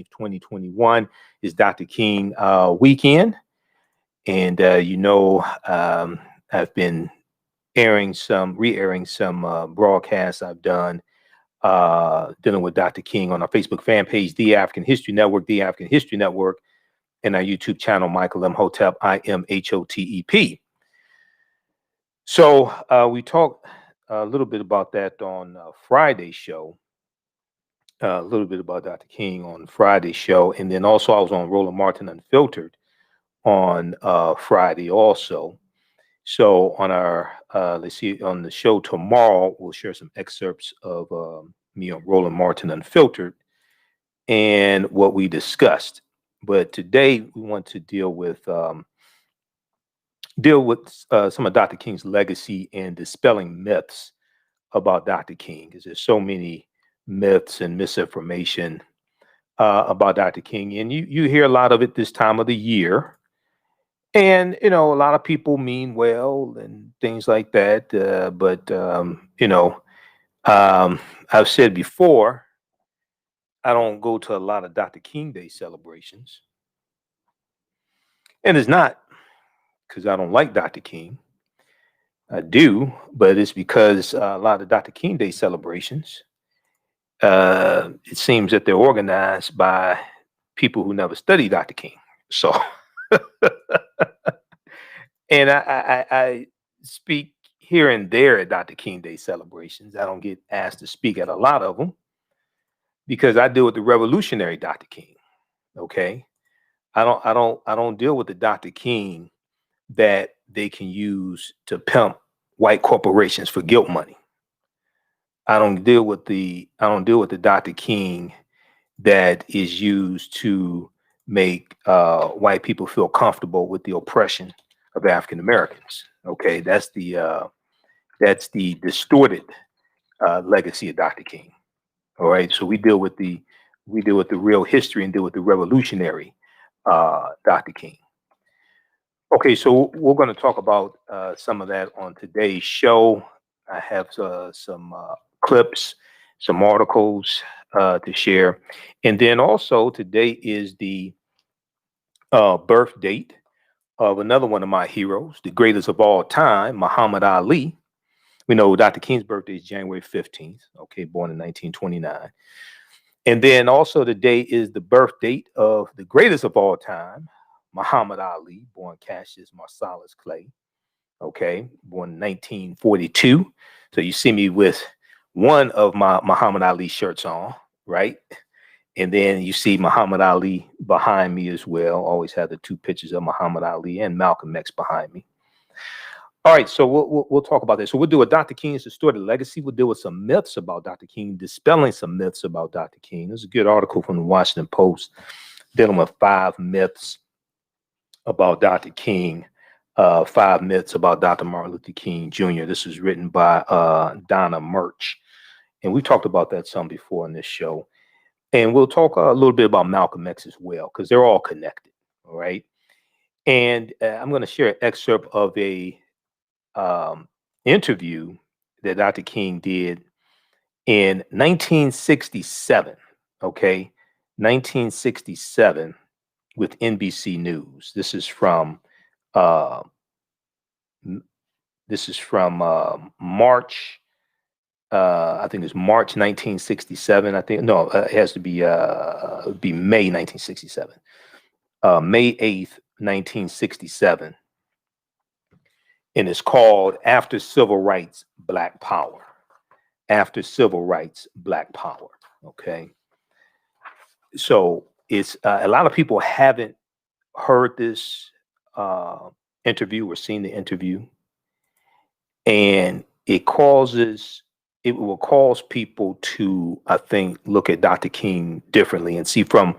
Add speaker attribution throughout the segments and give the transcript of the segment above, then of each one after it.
Speaker 1: 2021 is Dr. King weekend. And, I've been re-airing some broadcasts I've done dealing with Dr. King on our Facebook fan page, The African History Network, The African History Network, and our YouTube channel, Michael Imhotep, Imhotep. So we talked a little bit about that on Friday's show, a little bit about Dr. King on Friday's show. And then also I was on Roland Martin Unfiltered on Friday also. So on our, let's see, on the show tomorrow, we'll share some excerpts of me on Roland Martin Unfiltered and what we discussed. But today we want to deal with some of Dr. King's legacy and dispelling myths about Dr. King, because there's so many myths and misinformation about Dr. King, and you hear a lot of it this time of the year. And a lot of people mean well and things like that. But I've said before, I don't go to a lot of Dr. King Day celebrations, and it's not because I don't like Dr. King. I do, but it's because a lot of Dr. King Day celebrations, it seems that they're organized by people who never studied Dr. King. So, and I speak here and there at Dr. King Day celebrations. I don't get asked to speak at a lot of them because I deal with the revolutionary Dr. King. Okay, I don't deal with the Dr. King that they can use to pimp white corporations for guilt money. I don't deal with the Dr. King that is used to make white people feel comfortable with the oppression of African Americans. Okay, that's the distorted legacy of Dr. King. All right, so we deal with the real history and deal with the revolutionary Dr. King. Okay, so we're going to talk about some of that on today's show. I have some clips, some articles to share, and then also today is the birth date of another one of my heroes, the greatest of all time, Muhammad Ali. We know Dr. King's birthday is January 15th, okay, born in 1929. And then also today is the birth date of the greatest of all time, Muhammad Ali, born Cassius Marcellus Clay, okay, born in 1942. So you see me with one of my Muhammad Ali shirts on, right? And then you see Muhammad Ali behind me as well. Always have the two pictures of Muhammad Ali and Malcolm X behind me. All right, so we'll talk about this. So we'll do a Dr. King's distorted legacy. We'll deal with some myths about Dr. King, dispelling some myths about Dr. King. There's a good article from the Washington Post dealing with 5 myths about Dr. King, 5 myths about Dr. Martin Luther King Jr. This is written by Donna Murch. And we talked about that some before in this show. And we'll talk a little bit about Malcolm X as well, because they're all connected, all right? And I'm going to share an excerpt of a interview that Dr. King did in 1967, okay? 1967 with NBC News. This is from March. I think it's March 1967. I think no, it has to be May 1967. May 8th, 1967. And it's called After Civil Rights, Black Power. After Civil Rights, Black Power. Okay. So it's a lot of people haven't heard this interview or seen the interview, and it will cause people to, I think, look at Dr. King differently and see from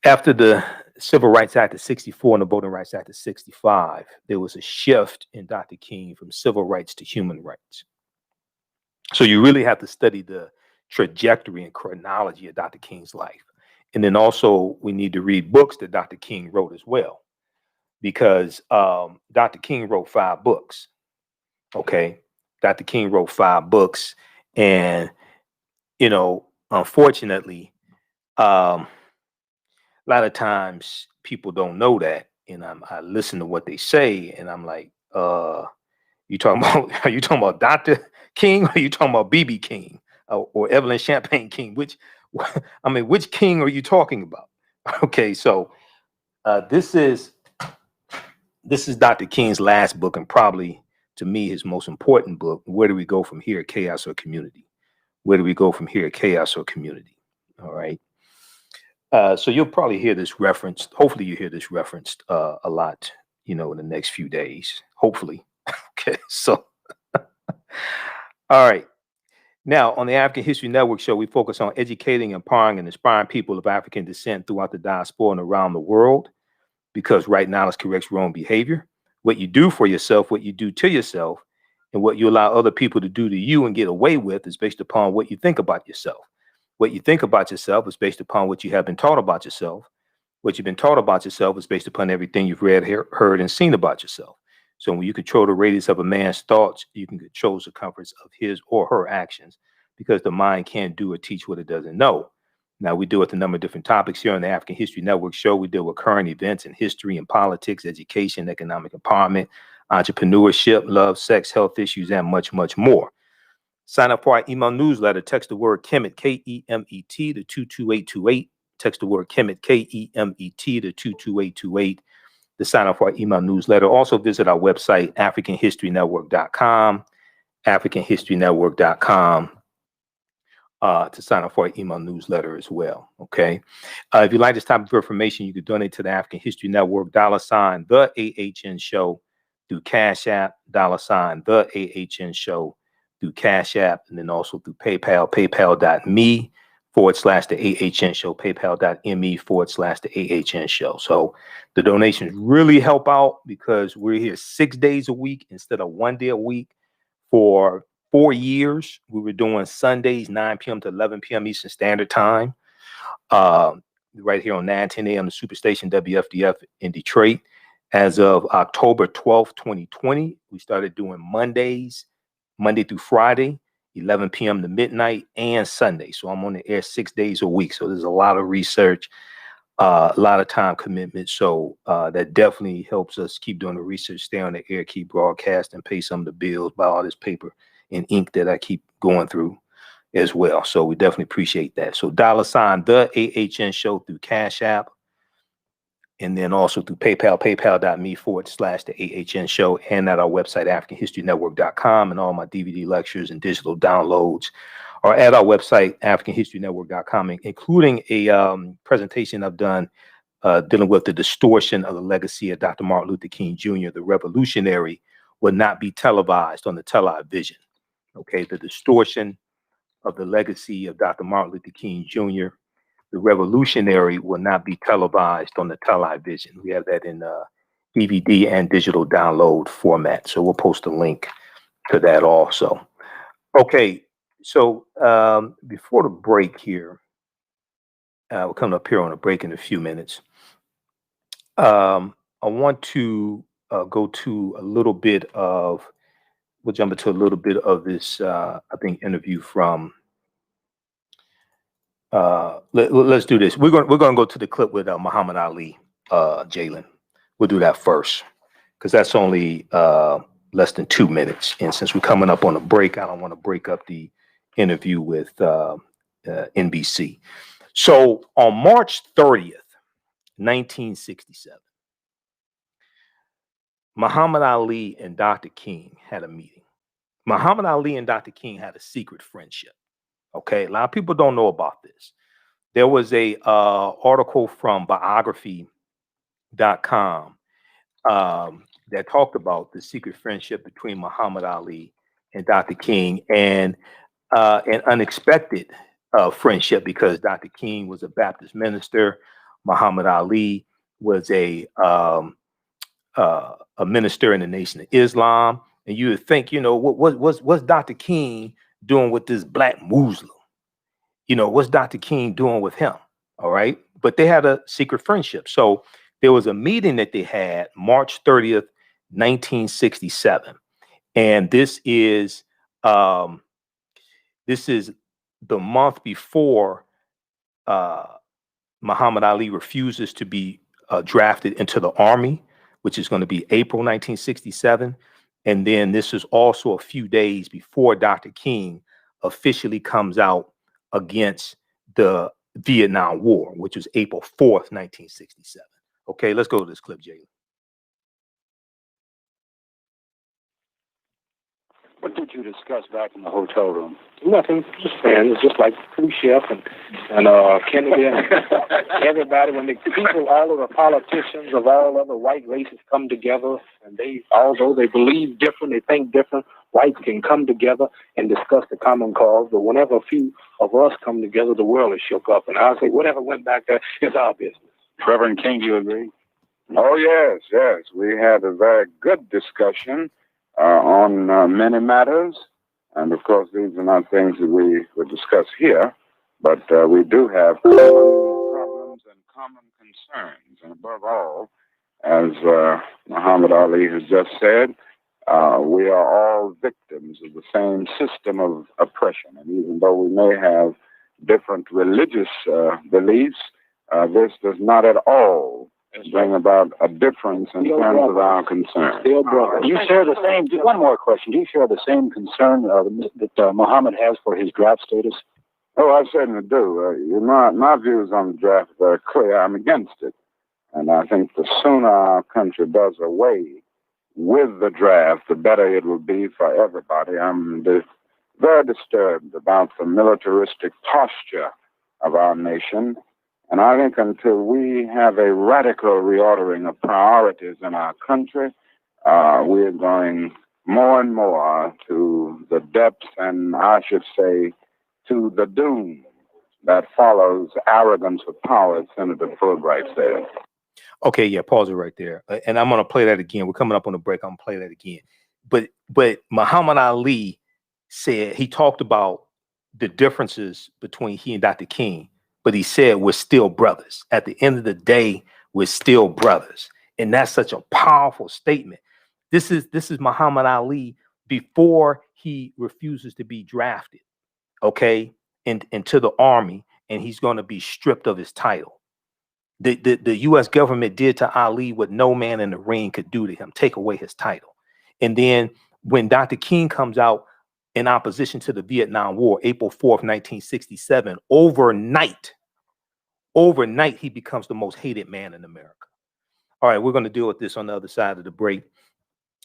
Speaker 1: after the Civil Rights Act of 64 and the Voting Rights Act of 65, there was a shift in Dr. King from civil rights to human rights. So you really have to study the trajectory and chronology of Dr. King's life. And then also we need to read books that Dr. King wrote as well, because Dr. King wrote 5 books. Okay. Dr. King wrote 5 books. And, unfortunately, A lot of times people don't know that, and I listen to what they say, and I'm like, you talking about are you talking about Dr. King, or are you talking about BB King, or Evelyn Champagne King? Which I mean, which king are you talking about? Okay, so this is Dr. King's last book, and probably to me his most important book. Where do we go from here, chaos or community? Where do we go from here, chaos or community? All right. So you'll probably hear this referenced. Hopefully, you hear this referenced a lot, in the next few days. Hopefully. Okay. So, all right. Now, on the African History Network show, we focus on educating, empowering, and inspiring people of African descent throughout the diaspora and around the world, because right knowledge corrects wrong behavior. What you do for yourself, what you do to yourself, and what you allow other people to do to you and get away with is based upon what you think about yourself. What you think about yourself is based upon what you have been taught about yourself. What you've been taught about yourself is based upon everything you've read, heard, and seen about yourself. So when you control the radius of a man's thoughts, you can control the circumference of his or her actions, because the mind can't do or teach what it doesn't know. Now, we deal with a number of different topics here on the African History Network show. We deal with current events in history and politics, education, economic empowerment, entrepreneurship, love, sex, health issues, and much, much more. Sign up for our email newsletter. Text the word Kemet, K-E-M-E-T, to 22828. Text the word Kemet, K-E-M-E-T, to 22828 to sign up for our email newsletter. Also visit our website, AfricanHistoryNetwork.com, AfricanHistoryNetwork.com, to sign up for our email newsletter as well. Okay. If you like this type of information, you can donate to the African History Network, $ the AHN Show, through Cash App, $ the AHN Show, through Cash App, and then also through PayPal, paypal.me /the AHN Show, paypal.me /the AHN Show. So the donations really help out, because we're here 6 days a week instead of 1 day a week. For 4 years, we were doing Sundays, 9 p.m. to 11 p.m. Eastern Standard Time, right here on 910 a.m. the Superstation WFDF in Detroit. As of October 12th, 2020, we started doing Mondays, Monday through Friday, 11 p.m. to midnight, and Sunday. So I'm on the air 6 days a week. So there's a lot of research, a lot of time commitment. So that definitely helps us keep doing the research, stay on the air, keep broadcasting, pay some of the bills, buy all this paper and ink that I keep going through as well. So we definitely appreciate that. So $ the AHN Show through Cash App, and then also through PayPal, paypal.me /the AHN Show, and at our website, AfricanHistoryNetwork.com, and all my DVD lectures and digital downloads are at our website, AfricanHistoryNetwork.com, including a presentation I've done dealing with the distortion of the legacy of Dr. Martin Luther King Jr., the revolutionary, will not be televised on the television. Okay, the distortion of the legacy of Dr. Martin Luther King Jr., the revolutionary, will not be televised on the television. We have that in DVD and digital download format. So we'll post a link to that also. Okay, so before the break here, we're coming up here on a break in a few minutes. I want to go to a little bit of, we'll jump into a little bit of this, I think, interview from, let's do this. We're going to go to the clip with Muhammad Ali, Jalen. We'll do that first, because that's only less than 2 minutes. And since we're coming up on a break, I don't want to break up the interview with NBC. So on March 30th, 1967, Muhammad Ali and Dr. King had a meeting. Muhammad Ali and Dr. King had a secret friendship. Okay, a lot of people don't know about this. There was a article from biography.com that talked about the secret friendship between Muhammad Ali and Dr. King, and an unexpected friendship, because Dr. King was a Baptist minister. Muhammad Ali was a minister in the Nation of Islam. And you would think, what's Dr. King doing with this black Muslim? What's Dr. King doing with him? All right. But they had a secret friendship. So there was a meeting that they had March 30th, 1967. And this is the month before Muhammad Ali refuses to be drafted into the army, which is going to be April 1967. And then this is also a few days before Dr. King officially comes out against the Vietnam War, which was April 4th, 1967. Okay, let's go to this clip, Jay.
Speaker 2: What did you discuss back in the hotel room? Nothing, just friends, just like Cruise Chef and Kennedy and everybody. When the people, all of the politicians of all other white races come together, and they, although they believe different, they think different, whites can come together and discuss the common cause. But whenever a few of us come together, the world is shook up. And I say, whatever went back there, it's our business.
Speaker 3: Reverend King, do you agree? Oh, yes, yes. We had a very good discussion on many matters. And, of course, these are not things that we would discuss here. But we do have common problems and common concerns. And above all, as Muhammad Ali has just said, we are all victims of the same system of oppression. And even though we may have different religious beliefs, this does not at all bring about a difference in terms of our concern.
Speaker 2: Do you share the same, one more question, do you share the same concern that Muhammad has for his draft status?
Speaker 3: Oh, I certainly do. My views on the draft are clear. I'm against it. And I think the sooner our country does away with the draft, the better it will be for everybody. I'm very disturbed about the militaristic posture of our nation. And I think until we have a radical reordering of priorities in our country, we're going more and more to the depths, and I should say to the doom that follows arrogance of power, as Senator Fulbright said.
Speaker 1: Okay, yeah, pause it right there. And I'm going to play that again. We're coming up on the break. I'm going to play that again. But Muhammad Ali said, he talked about the differences between he and Dr. King, but he said we're still brothers. At the end of the day, we're still brothers. And that's such a powerful statement. This is Muhammad Ali before he refuses to be drafted, okay, into the army, and he's going to be stripped of his title. The U.S. government did to Ali what no man in the ring could do to him, take away his title. And then when Dr. King comes out in opposition to the Vietnam War, April 4th, 1967, overnight, he becomes the most hated man in America. All right, we're going to deal with this on the other side of the break.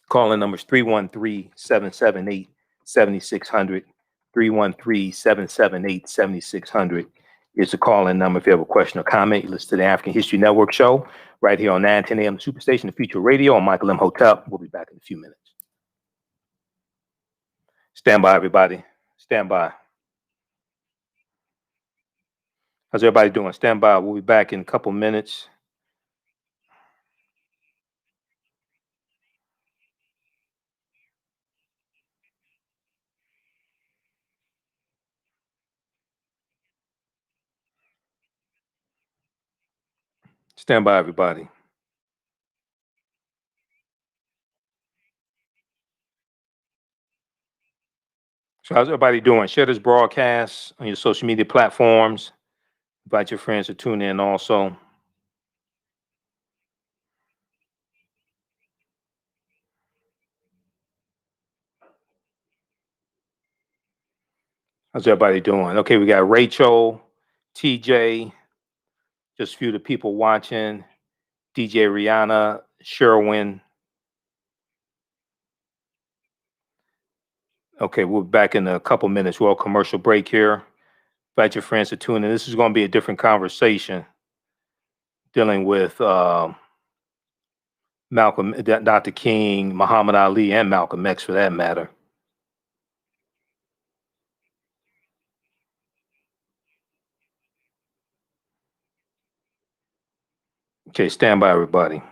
Speaker 1: Calling numbers 313-778-7600, 313-778-7600 is the call-in number if you have a question or comment. You listen to the African History Network show right here on 910 AM Superstation, the Future Radio. I'm Michael Imhotep. We'll be back in a few minutes. Stand by, everybody. Stand by. How's everybody doing? Stand by. We'll be back in a couple minutes. Stand by, everybody. So how's everybody doing? Share this broadcast on your social media platforms. Invite your friends to tune in also. How's everybody doing? Okay, we got Rachel, TJ, just a few of the people watching, DJ Rihanna, Sherwin. Okay, we'll be back in a couple minutes. We're on commercial break here. Invite your friends to tune in. This is going to be a different conversation dealing with Malcolm, Dr. King, Muhammad Ali, and Malcolm X for that matter. Okay, stand by, everybody.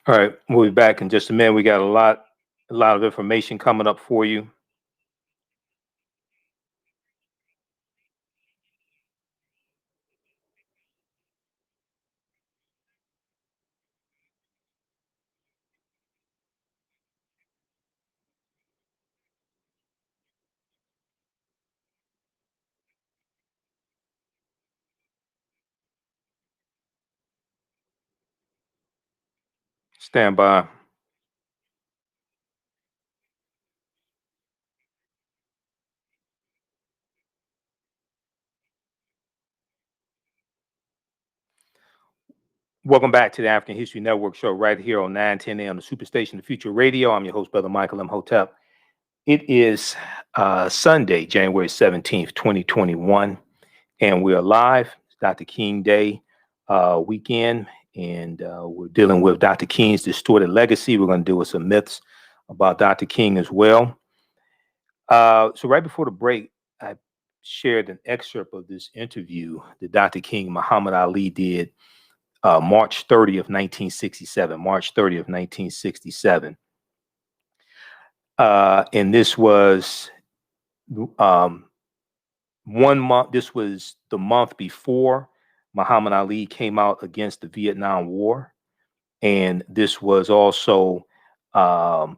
Speaker 1: All right, we'll be back in just a minute. We got a lot of information coming up for you. Stand by. Welcome back to the African History Network show right here on 910 AM, the Superstation of Future Radio. I'm your host, Brother Michael Imhotep. It is Sunday, January 17th, 2021, and we're live. It's Dr. King Day weekend, and we're dealing with Dr. King's distorted legacy. We're going to deal with some myths about Dr. King as well. So right before the break, I shared an excerpt of this interview that Dr. King Muhammad Ali did March 30th, 1967. March 30th, 1967. And this was 1 month. This was the month before Muhammad Ali came out against the Vietnam War. And this was also a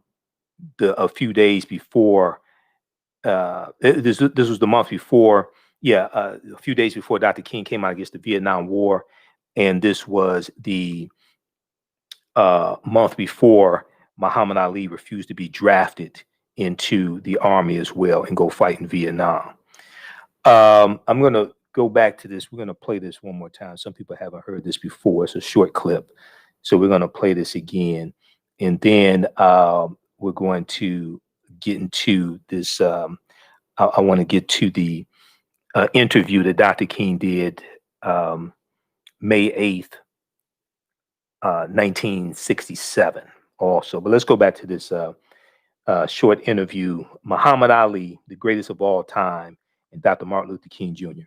Speaker 1: few days before. This was the month before. A few days before Dr. King came out against the Vietnam War. And this was the month before Muhammad Ali refused to be drafted into the army as well and go fight in Vietnam. I'm going to go back to this. We're going to play this one more time. Some people haven't heard this before. It's a short clip. So we're going to play this again. And then we're going to get into this. I want to get to the interview that Dr. King did May 8th, 1967 also. But let's go back to this short interview. Muhammad Ali, the greatest of all time, and Dr. Martin Luther King Jr.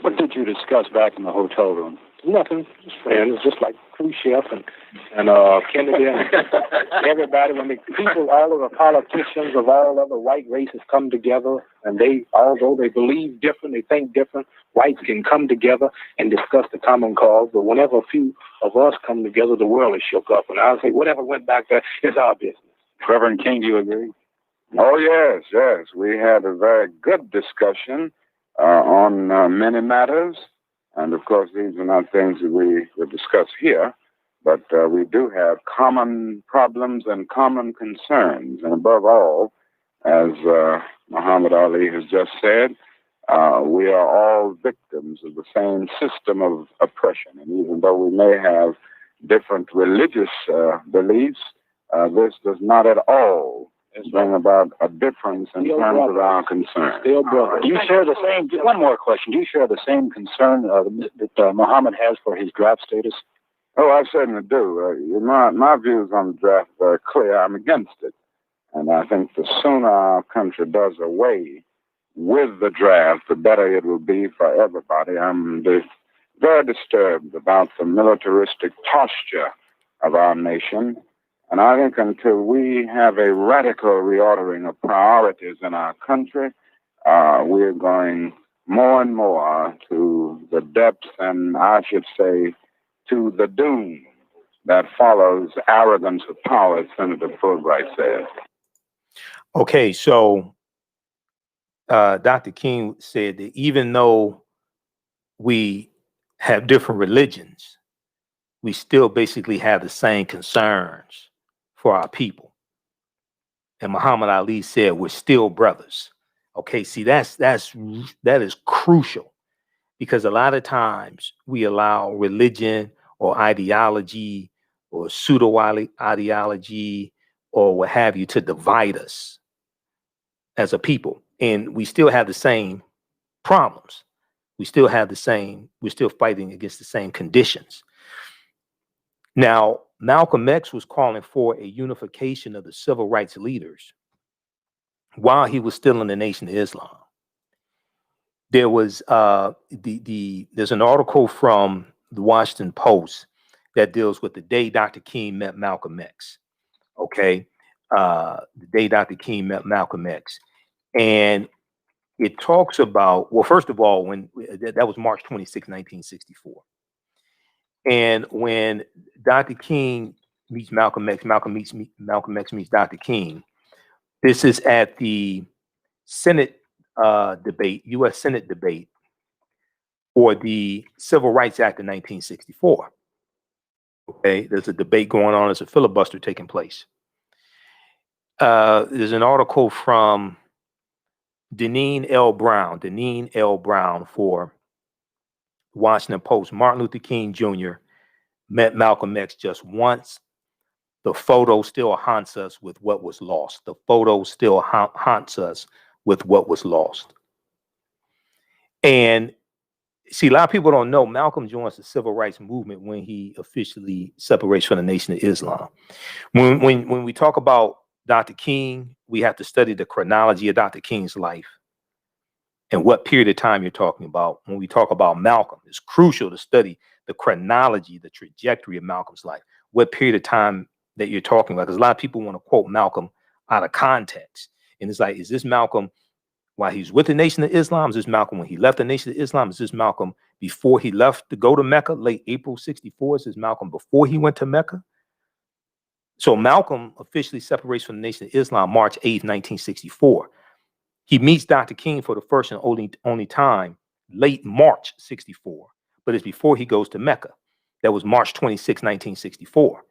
Speaker 2: What did you discuss back in the hotel room? Nothing, just friends, just like cruise chef and Kennedy and everybody. When the people, all of the politicians of all other white races come together, and they, although they believe different, they think different, whites can come together and discuss the common cause. But whenever a few of us come together, the world is shook up. And I'll say, whatever went back there is our business.
Speaker 3: Reverend King, do you agree? Oh, yes, yes. We had a very good discussion on many matters. And of course, these are not things that we would discuss here, but we do have common problems and common concerns. And above all, as Muhammad Ali has just said, we are all victims of the same system of oppression. And even though we may have different religious beliefs, this does not at all bring about a difference in terms of our concern.
Speaker 2: Do
Speaker 4: you share the same? One more question. Do you share the same concern that Muhammad has for his draft status?
Speaker 3: Oh, I certainly do. My views on the draft are clear. I'm against it. And I think the sooner our country does away with the draft, the better it will be for everybody. I'm very disturbed about the militaristic posture of our nation. And I think until we have a radical reordering of priorities in our country, we're going more and more to the depths, and I should say to the doom that follows arrogance of power, as Senator Fulbright says.
Speaker 1: Okay, so Dr. King said that even though we have different religions, we still basically have the same concerns for our people. And Muhammad Ali said, we're still brothers. Okay, see, that is crucial, because a lot of times we allow religion or ideology or pseudo ideology or what have you to divide us as a people. And we still have the same problems. We're still fighting against the same conditions. Now, Malcolm X was calling for a unification of the civil rights leaders while he was still in the Nation of Islam. there was there's an article from the Washington Post that deals with the day Dr. King met Malcolm X. Okay, the day Dr. King met Malcolm X, and it talks about, well, first of all, when that was March 26, 1964, and when Dr. King meets Malcolm X, Malcolm X meets Dr. King. This is at the Senate debate, U.S. Senate debate for the Civil Rights Act of 1964. Okay, there's a debate going on. There's a filibuster taking place. There's an article from Deneen L. Brown for Washington Post. Martin Luther King Jr. met Malcolm X just once. The photo still haunts us with what was lost. The photo still haunts us with what was lost. And see, a lot of people don't know Malcolm joins the civil rights movement when he officially separates from the Nation of Islam. When we talk about Dr. King, we have to study the chronology of Dr. King's life and what period of time you're talking about. When we talk about Malcolm, it's crucial to study the chronology, the trajectory of Malcolm's life, what period of time that you're talking about. Because a lot of people want to quote Malcolm out of context. And it's like, is this Malcolm while he's with the Nation of Islam? Is this Malcolm when he left the Nation of Islam? Is this Malcolm before he left to go to Mecca, late April 64? Is this Malcolm before he went to Mecca? So Malcolm officially separates from the Nation of Islam March 8th, 1964. He meets Dr. King for the first and only time late March 64, but it's before he goes to Mecca. That was March 26, 1964.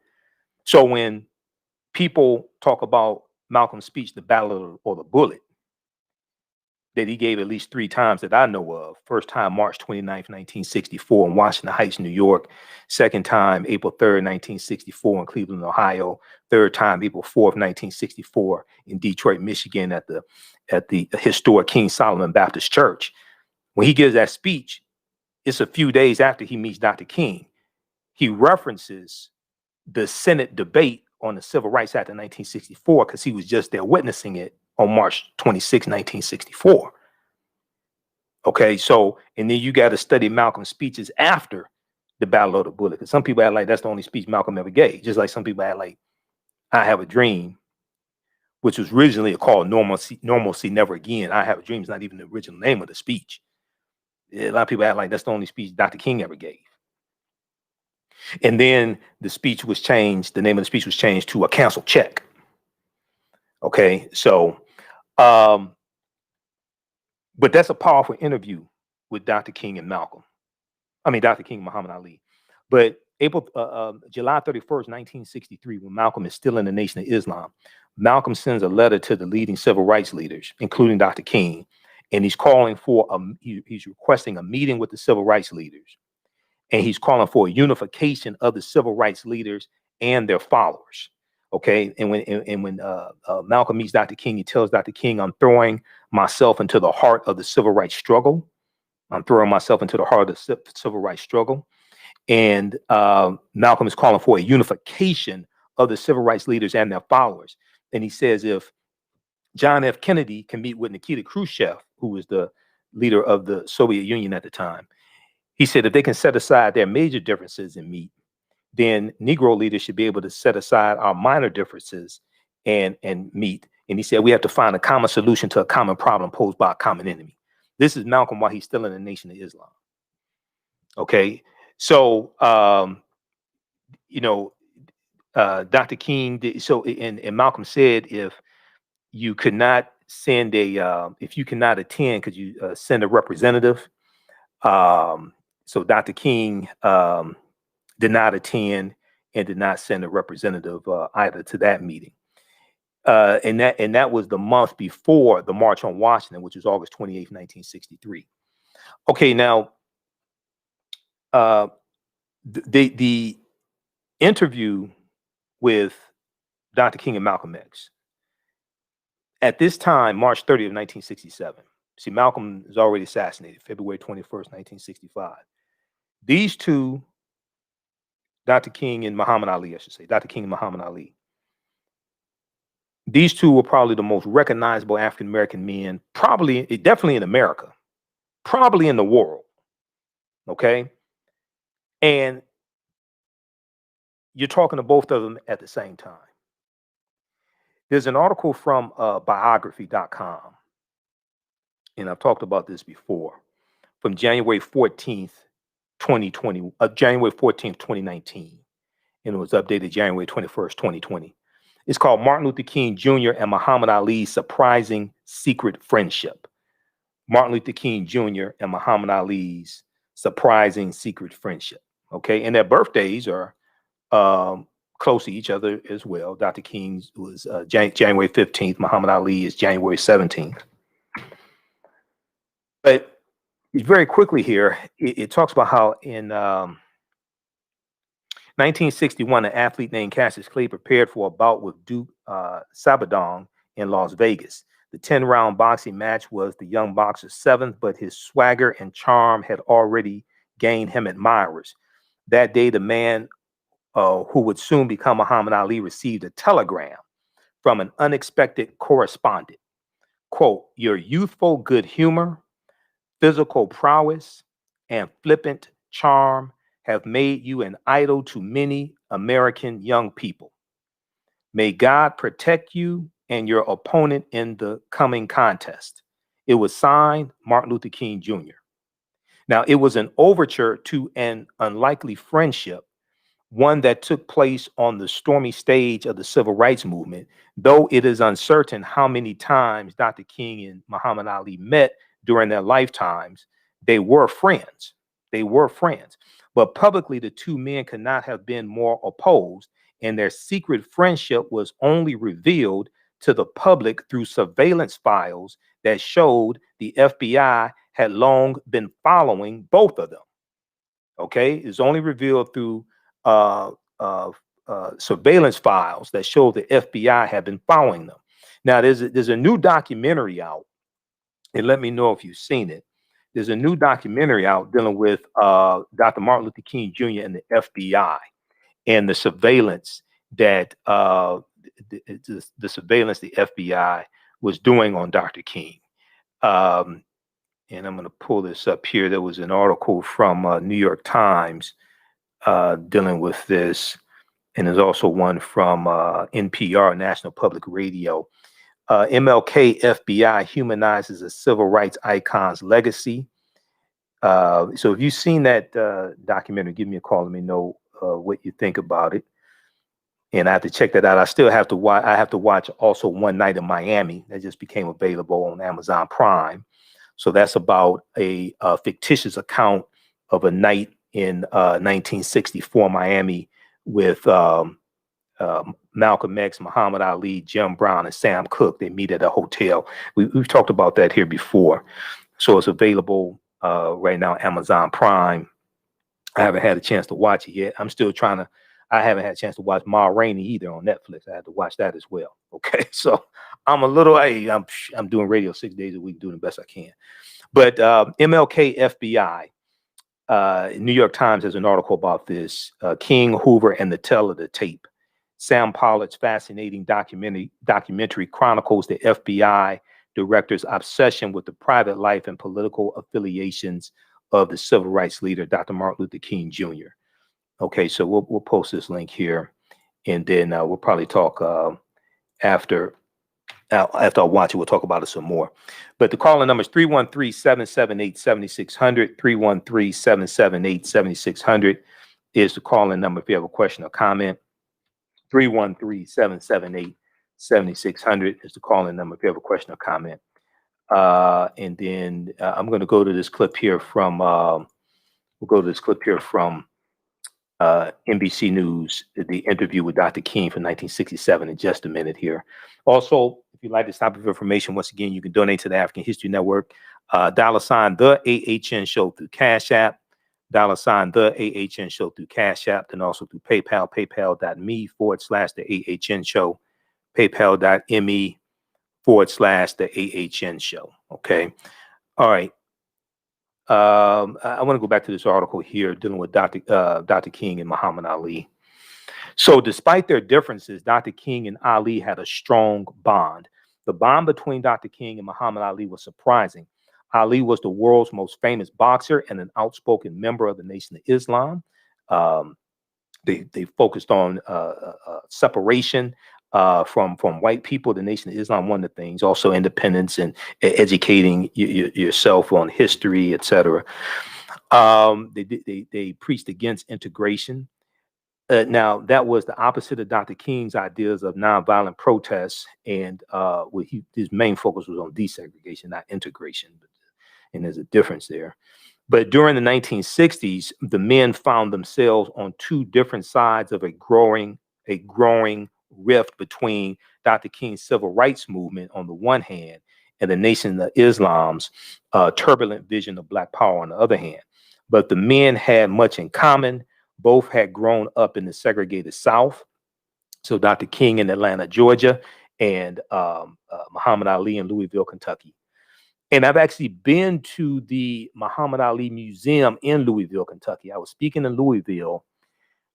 Speaker 1: So when people talk about Malcolm's speech, the Battle or the Bullet, that he gave at least 3 times that I know of. First time, March 29th, 1964 in Washington Heights, New York. Second time, April 3rd, 1964 in Cleveland, Ohio. Third time, April 4th, 1964 in Detroit, Michigan at the historic King Solomon Baptist Church. When he gives that speech, it's a few days after he meets Dr. King. He references the Senate debate on the Civil Rights Act of 1964 because he was just there witnessing it on March 26, 1964. Okay, so, and then you got to study Malcolm's speeches after the Battle of the Bullet. Because some people act like that's the only speech Malcolm ever gave. Just like some people act like I Have a Dream, which was originally called Normalcy Never Again. I Have a Dream is not even the original name of the speech. A lot of people act like that's the only speech Dr. King ever gave. And then the speech was changed. The name of the speech was changed to A Canceled Check. Okay, so, but that's a powerful interview with Dr. King and Malcolm. I mean, Dr. King and Muhammad Ali. But July 31st, 1963, when Malcolm is still in the Nation of Islam, Malcolm sends a letter to the leading civil rights leaders, including Dr. King, and he's calling for he's requesting a meeting with the civil rights leaders, and he's calling for a unification of the civil rights leaders and their followers. Okay, and when Malcolm meets Dr. King, he tells Dr. King, "I'm throwing myself into the heart of the civil rights struggle. I'm throwing myself into the heart of the civil rights struggle." And Malcolm is calling for a unification of the civil rights leaders and their followers. And he says if John F. Kennedy can meet with Nikita Khrushchev, who was the leader of the Soviet Union at the time, he said if they can set aside their major differences and meet, then Negro leaders should be able to set aside our minor differences and meet. And he said we have to find a common solution to a common problem posed by a common enemy. This is Malcolm while he's still in the Nation of Islam. Okay, so Dr. King did so, and Malcolm said if you could not send if you cannot attend, could you send a representative? So Dr. King did not attend and did not send a representative either to that meeting. And that was the month before the March on Washington, which was August 28th, 1963. Okay, now the interview with Dr. King and Malcolm X. At this time, March 30th, 1967. See, Malcolm is already assassinated, February 21st, 1965. These two, Dr. King and Muhammad Ali, I should say, Dr. King and Muhammad Ali. These two were probably the most recognizable African-American men, definitely in America, probably in the world. Okay. And you're talking to both of them at the same time. There's an article from biography.com, and I've talked about this before, from January 14th, 2020, January 14th, 2019, and it was updated January 21st, 2020. It's called Martin Luther King Jr. and Muhammad Ali's Surprising Secret Friendship. Martin Luther King Jr. and Muhammad Ali's Surprising Secret Friendship. Okay, and their birthdays are close to each other as well. Dr. King's was January 15th. Muhammad Ali is January 17th. But very quickly here, it talks about how in 1961, an athlete named Cassius Clay prepared for a bout with Duke Sabadong in Las Vegas. The 10-round boxing match was the young boxer's seventh, but his swagger and charm had already gained him admirers. That day, the man who would soon become Muhammad Ali received a telegram from an unexpected correspondent. Quote, "Your youthful good humor, physical prowess, and flippant charm have made you an idol to many American young people. May God protect you and your opponent in the coming contest." It was signed Martin Luther King Jr. Now, it was an overture to an unlikely friendship, one that took place on the stormy stage of the civil rights movement, though it is uncertain how many times Dr. King and Muhammad Ali met during their lifetimes. They were friends. But publicly, the two men could not have been more opposed, and their secret friendship was only revealed to the public through surveillance files that showed the FBI had long been following both of them. Okay, it's only revealed through surveillance files that show the FBI had been following them. Now, there's a new documentary out, and let me know if you've seen it. There's a new documentary out dealing with Dr. Martin Luther King Jr. and the FBI and the surveillance that the surveillance the FBI was doing on Dr. King. And I'm going to pull this up here. There was an article from New York Times dealing with this, and there's also one from NPR, National Public Radio. MLK FBI humanizes a civil rights icon's legacy. So if you've seen that documentary, give me a call. Let me know what you think about it. And I have to check that out. I still have to watch. I have to watch also One Night in Miami. That just became available on Amazon Prime. So that's about a fictitious account of a night in 1964 Miami with Malcolm X, Muhammad Ali, Jim Brown, and Sam Cooke. They meet at a hotel. We've talked about that here before. So it's available right now, Amazon Prime. I haven't had a chance to watch it yet. I'm still trying to. I haven't had a chance to watch Ma Rainey either on Netflix. I had to watch that as well. Okay, so I'm a little. Hey, I'm doing radio 6 days a week, doing the best I can. But MLK FBI, New York Times has an article about this. King, Hoover, and the Tell of the Tape. Sam Pollard's fascinating documentary chronicles the FBI director's obsession with the private life and political affiliations of the civil rights leader, Dr. Martin Luther King Jr. Okay, so we'll post this link here, and then we'll probably talk after I watch it. We'll talk about it some more. But the calling number is 313-778-7600. 313-778-7600 is the calling number if you have a question or comment. 313-778-7600 is the calling number if you have a question or comment. And then I'm going to go to this clip here from NBC News, the interview with Dr. King from 1967 in just a minute here. Also, if you'd like this type of information, once again, you can donate to the African History Network. $ the AHN Show through Cash App. $ the AHN Show through Cash App, and also through PayPal, paypal.me/the AHN Show, paypal.me/the AHN Show. Okay. All right. I want to go back to this article here dealing with Dr. King and Muhammad Ali. So despite their differences, Dr. King and Ali had a strong bond. The bond between Dr. King and Muhammad Ali was surprising. Ali was the world's most famous boxer and an outspoken member of the Nation of Islam. Um, they focused on separation from white people. The Nation of Islam, one of the things, also independence and educating yourself on history, etc. They preached against integration. Now, that was the opposite of Dr. King's ideas of nonviolent protests, and his main focus was on desegregation, not integration. And there's a difference there. But during the 1960s, the men found themselves on two different sides of a growing rift between Dr. King's civil rights movement on the one hand and the Nation of Islam's turbulent vision of Black power on the other hand. But the men had much in common. Both had grown up in the segregated South. So Dr. King in Atlanta, Georgia, and Muhammad Ali in Louisville, Kentucky. And I've actually been to the Muhammad Ali Museum in Louisville, Kentucky. I was speaking in Louisville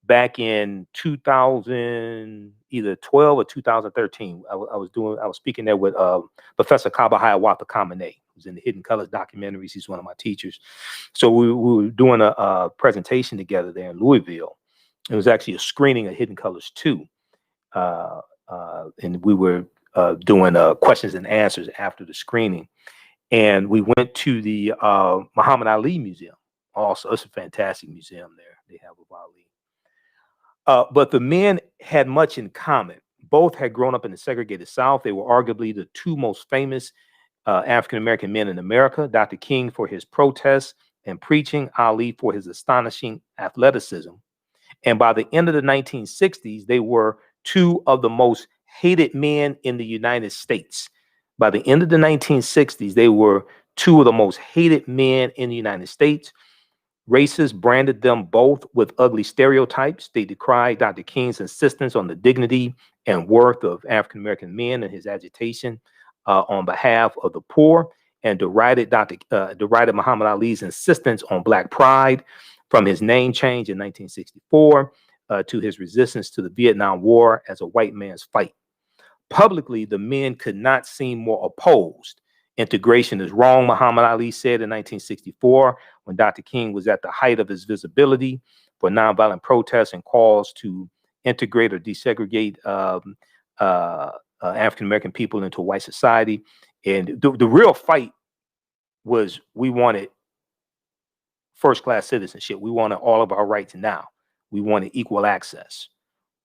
Speaker 1: back in 2000, either 12 or 2013. I was speaking there with Professor Kabahaya Watakamene, who's in the Hidden Colors documentaries. He's one of my teachers. So we were doing a presentation together there in Louisville. It was actually a screening of Hidden Colors 2. And we were doing questions and answers after the screening. And we went to the Muhammad Ali Museum. Also, it's a fantastic museum there they have of Ali. But the men had much in common. Both had grown up in the segregated South. They were arguably the two most famous African-American men in America. Dr. King for his protests and preaching, Ali for his astonishing athleticism. And by the end of the 1960s, they were two of the most hated men in the United States. By the end of the 1960s, they were two of the most hated men in the United States. Racists branded them both with ugly stereotypes. They decried Dr. King's insistence on the dignity and worth of African-American men and his agitation on behalf of the poor, and derided Muhammad Ali's insistence on Black pride, from his name change in 1964 to his resistance to the Vietnam War as a white man's fight. Publicly, the men could not seem more opposed. Integration is wrong, Muhammad Ali said in 1964, when Dr. King was at the height of his visibility for nonviolent protests and calls to integrate or desegregate African-American people into white society. And the real fight was, we wanted first-class citizenship. We wanted all of our rights now. We wanted equal access.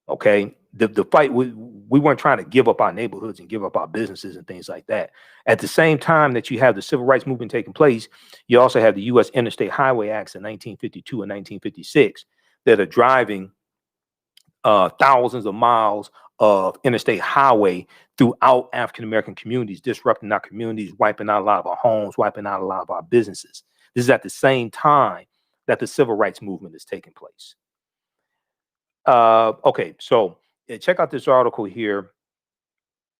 Speaker 1: Okay, the fight, we weren't trying to give up our neighborhoods and give up our businesses and things like that. At the same time that you have the civil rights movement taking place, you also have the U.S. Interstate Highway Acts in 1952 and 1956 that are driving thousands of miles of interstate highway throughout African-American communities, disrupting our communities, wiping out a lot of our homes, wiping out a lot of our businesses. This is at the same time that the civil rights movement is taking place. Okay, so check out this article here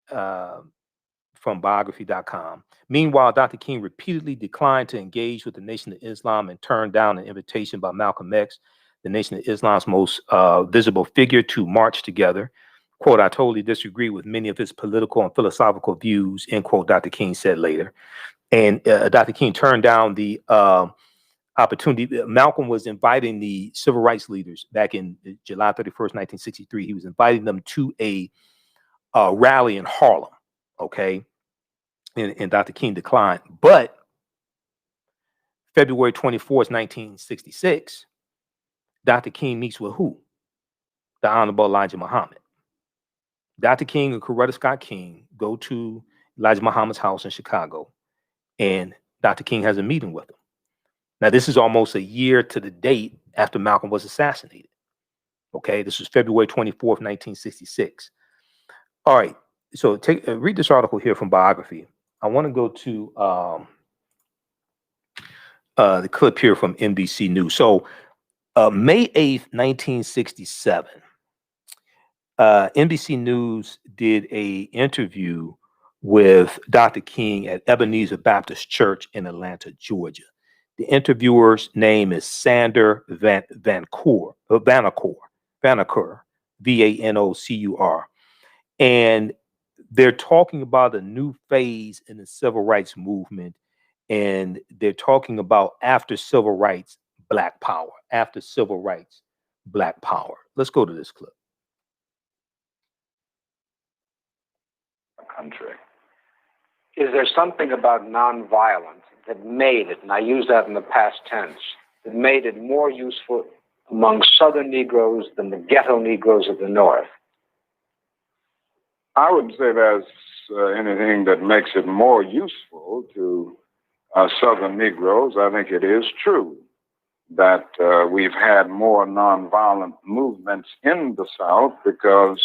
Speaker 1: from biography.com. Meanwhile, Dr. King repeatedly declined to engage with the Nation of Islam and turned down an invitation by Malcolm X, the Nation of Islam's most visible figure, to march together. Quote, I totally disagree with many of his political and philosophical views, end quote, Dr. King said later. And Dr. King turned down the opportunity. Malcolm was inviting the civil rights leaders back in July 31st, 1963. He was inviting them to a rally in Harlem, okay? And Dr. King declined. But February 24th, 1966, Dr. King meets with who? The Honorable Elijah Muhammad. Dr. King and Coretta Scott King go to Elijah Muhammad's house in Chicago, and Dr. King has a meeting with him. Now, this is almost a year to the date after Malcolm was assassinated. Okay, this was February 24th, 1966. All right, so read this article here from Biography. I want to go to the clip here from NBC News. So May 8th, 1967, NBC News did an interview with Dr. King at Ebenezer Baptist Church in Atlanta, Georgia. The interviewer's name is Sander Vanacore, Vanocur. And they're talking about a new phase in the civil rights movement and they're talking about after civil rights, Black power. After civil rights, Black power. Let's go to this clip.
Speaker 2: Country. Is there something about nonviolence that made it, and I use that in the past tense, that made it more useful among Southern Negroes than the ghetto Negroes of the North?
Speaker 3: I wouldn't say there's anything that makes it more useful to Southern Negroes. I think it is true that we've had more nonviolent movements in the South because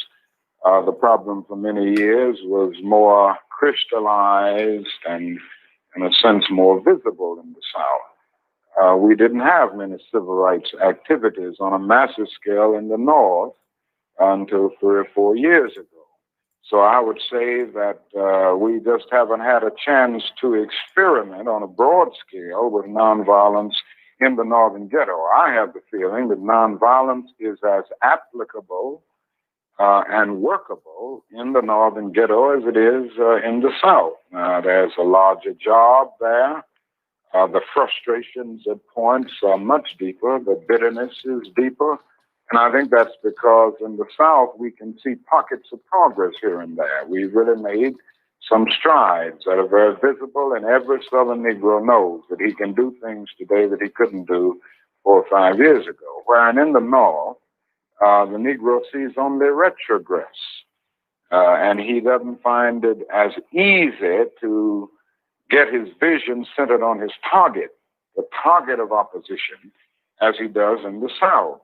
Speaker 3: the problem for many years was more crystallized and, in a sense, more visible in the South. We didn't have many civil rights activities on a massive scale in the North until 3 or 4 years ago. So I would say that we just haven't had a chance to experiment on a broad scale with nonviolence in the Northern ghetto. I have the feeling that nonviolence is as applicable and workable in the Northern ghetto as it is in the South. There's a larger job there. The frustrations at points are much deeper. The bitterness is deeper. And I think that's because in the South, we can see pockets of progress here and there. We've really made some strides that are very visible, and every Southern Negro knows that he can do things today that he couldn't do 4 or 5 years ago. Whereas in the North, the Negro sees only retrogress, and he doesn't find it as easy to get his vision centered on his target, the target of opposition, as he does in the South.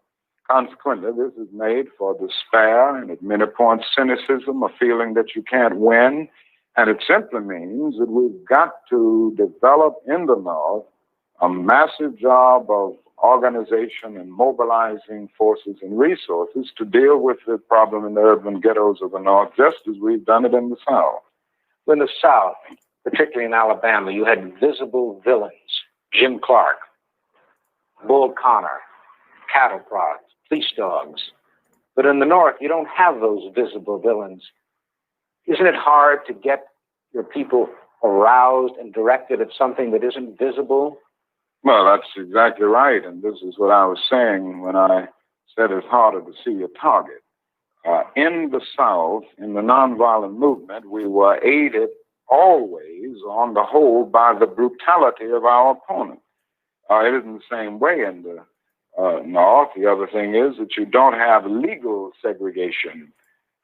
Speaker 3: Consequently, this is made for despair and at many points cynicism, a feeling that you can't win. And it simply means that we've got to develop in the North a massive job of organization and mobilizing forces and resources to deal with the problem in the urban ghettos of the North, just as we've done it in the South.
Speaker 2: In the South, particularly in Alabama, you had visible villains, Jim Clark, Bull Connor, cattle prods, police dogs. But in the North, you don't have those visible villains. Isn't it hard to get your people aroused and directed at something that isn't visible?
Speaker 3: Well, that's exactly right. And this is what I was saying when I said it's harder to see a target. In the South, in the nonviolent movement, we were aided always, on the whole, by the brutality of our opponent. It isn't the same way in the North. The other thing is that you don't have legal segregation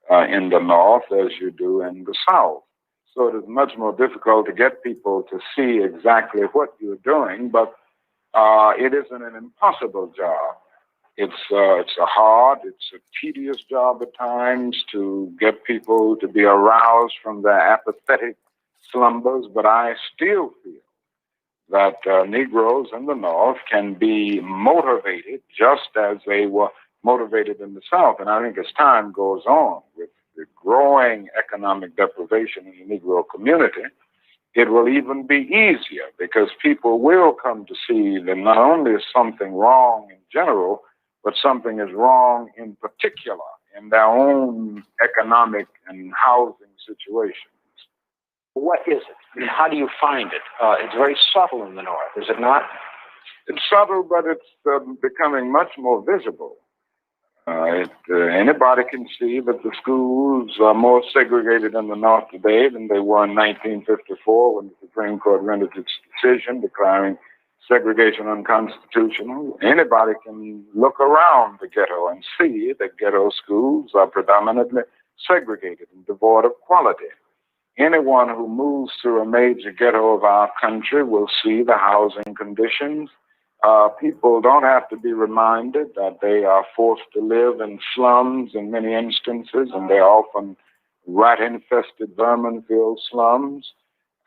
Speaker 3: in the North as you do in the South. So it is much more difficult to get people to see exactly what you're doing, but it isn't an impossible job. It's a hard, it's a tedious job at times to get people to be aroused from their apathetic slumbers, but I still feel that Negroes in the North can be motivated just as they were motivated in the South. And I think as time goes on, with the growing economic deprivation in the Negro community, it will even be easier because people will come to see that not only is something wrong in general, but something is wrong in particular in their own economic and housing situations.
Speaker 2: What is it? I mean, how do you find it? It's very subtle in the North, is it not?
Speaker 3: It's subtle, but it's becoming much more visible. Anybody can see that the schools are more segregated in the North today than they were in 1954 when the Supreme Court rendered its decision declaring segregation unconstitutional. Anybody can look around the ghetto and see that ghetto schools are predominantly segregated and devoid of quality. Anyone who moves through a major ghetto of our country will see the housing conditions. People don't have to be reminded that they are forced to live in slums in many instances, and they're often rat-infested, vermin-filled slums.